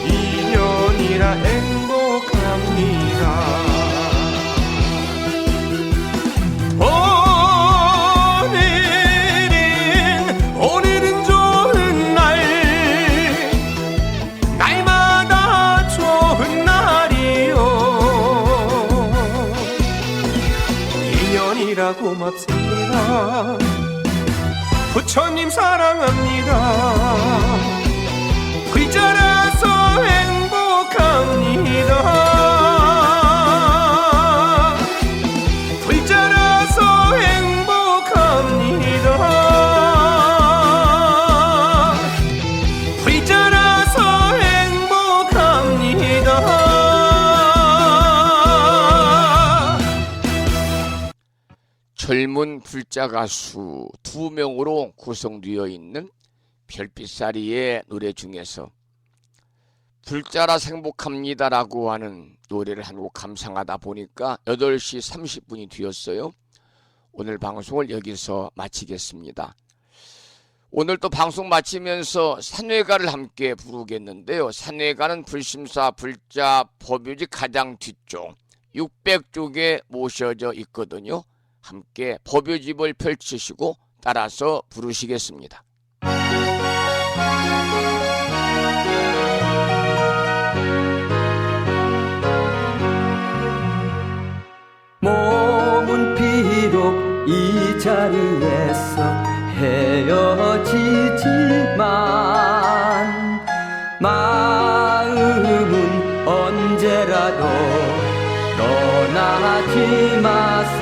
인연이라 행복합니다. 오늘은 좋은 날 날마다 좋은 날이요. 인연이라 고맙습니다. 부처님 사랑합니다. 불자라서 행복합니다. 불자라서 행복합니다. 불자라서 행복합니다. 젊은 불자 가수 2명으로 구성되어 있는 별빛살이의 노래 중에서 불자라 행복합니다라고 하는 노래를 한 곡 감상하다 보니까 8시 30분이 되었어요. 오늘 방송을 여기서 마치겠습니다. 오늘 또 방송 마치면서 산회가를 함께 부르겠는데요. 산회가는 불심사 불자 법요지 가장 뒤쪽 600쪽에 모셔져 있거든요. 함께 법요집을 펼치시고 따라서 부르시겠습니다. 몸은 비록 이 자리에서 헤어지지만 언제라도 떠나지 마세.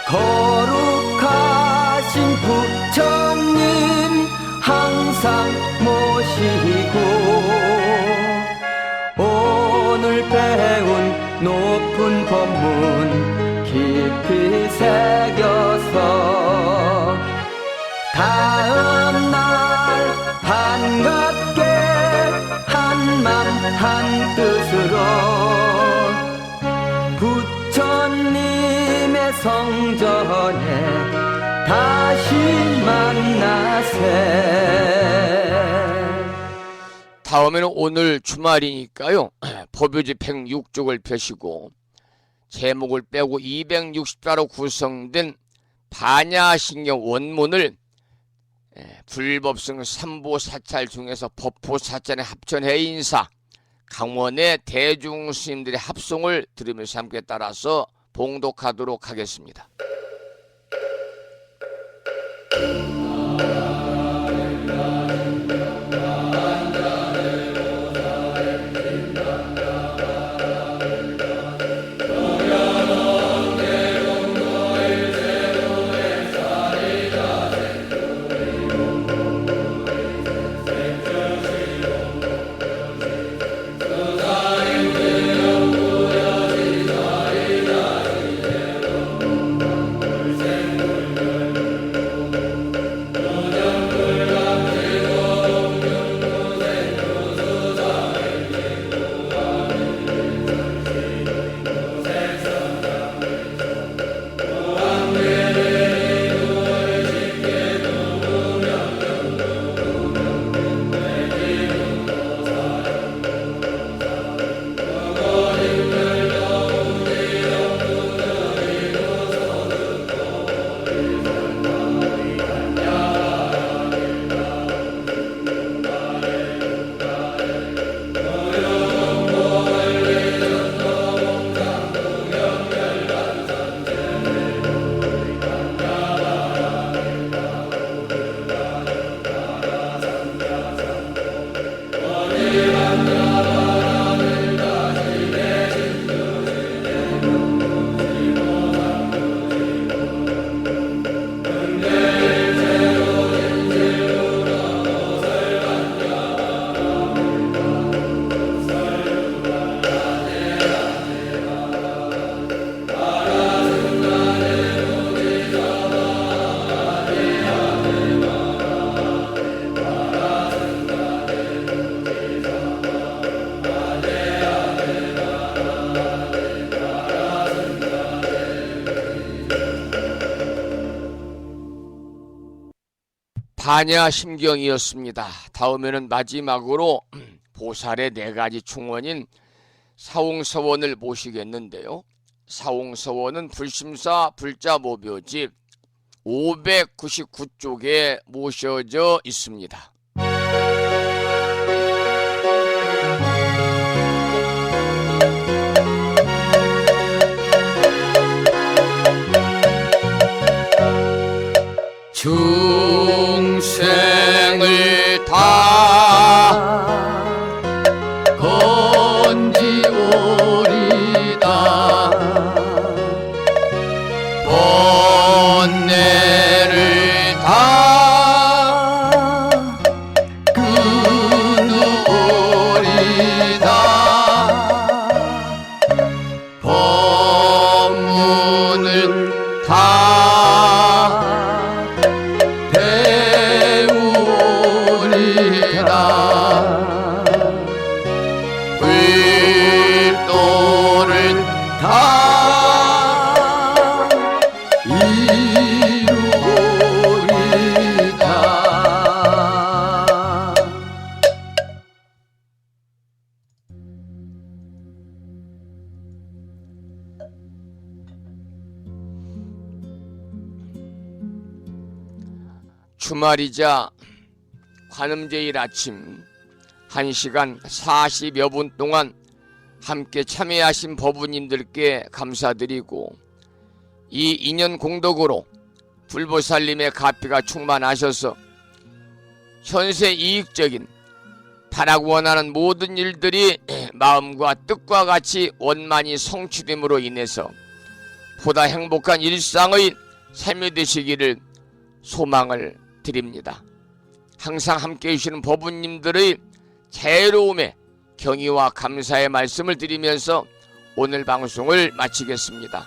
거룩하신 부처님 항상 모시고 오늘 배운 높은 법문 깊이 새겨서 다음날 반갑게 한맘 한뜻으로 부처님의 성전에 다시 만나세. 다음에는 오늘 주말이니까요. 법요집행 6쪽을 펴시고 제목을 빼고 260자로 구성된 반야신경 원문을 불법성 삼보사찰 중에서 법보사찰의 합천해 인사 강원의 대중스님들의 합송을 들으면서 함께 따라서 봉독하도록 하겠습니다. 반야심경이었습니다. 다음에는 마지막으로 보살의 4가지 충원인 사홍서원을 모시겠는데요. 사홍서원은 불심사 불자모묘집 599쪽에 모셔져 있습니다. 중생을 다 건지오리다 번뇌를 다 끊으오리다 법문을 다 불도를 다 이루리다. 주말이자 관음제일 아침 1시간 40여 분 동안 함께 참여하신 법우님들께 감사드리고 이 인연 공덕으로 불보살님의 가피가 충만하셔서 현세 이익적인 바라고 원하는 모든 일들이 마음과 뜻과 같이 원만히 성취됨으로 인해서 보다 행복한 일상의 삶이 되시기를 소망을 드립니다. 항상 함께 해주시는 법부님들의 자애로움에 경의와 감사의 말씀을 드리면서 오늘 방송을 마치겠습니다.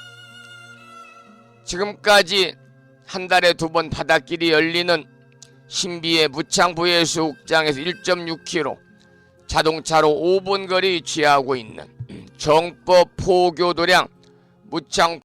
지금까지 한 달에 2번 바닷길이 열리는 신비의 무창부예수욕장에서 1.6km 자동차로 5분 거리 위치하고 있는 정법 포교도량 무창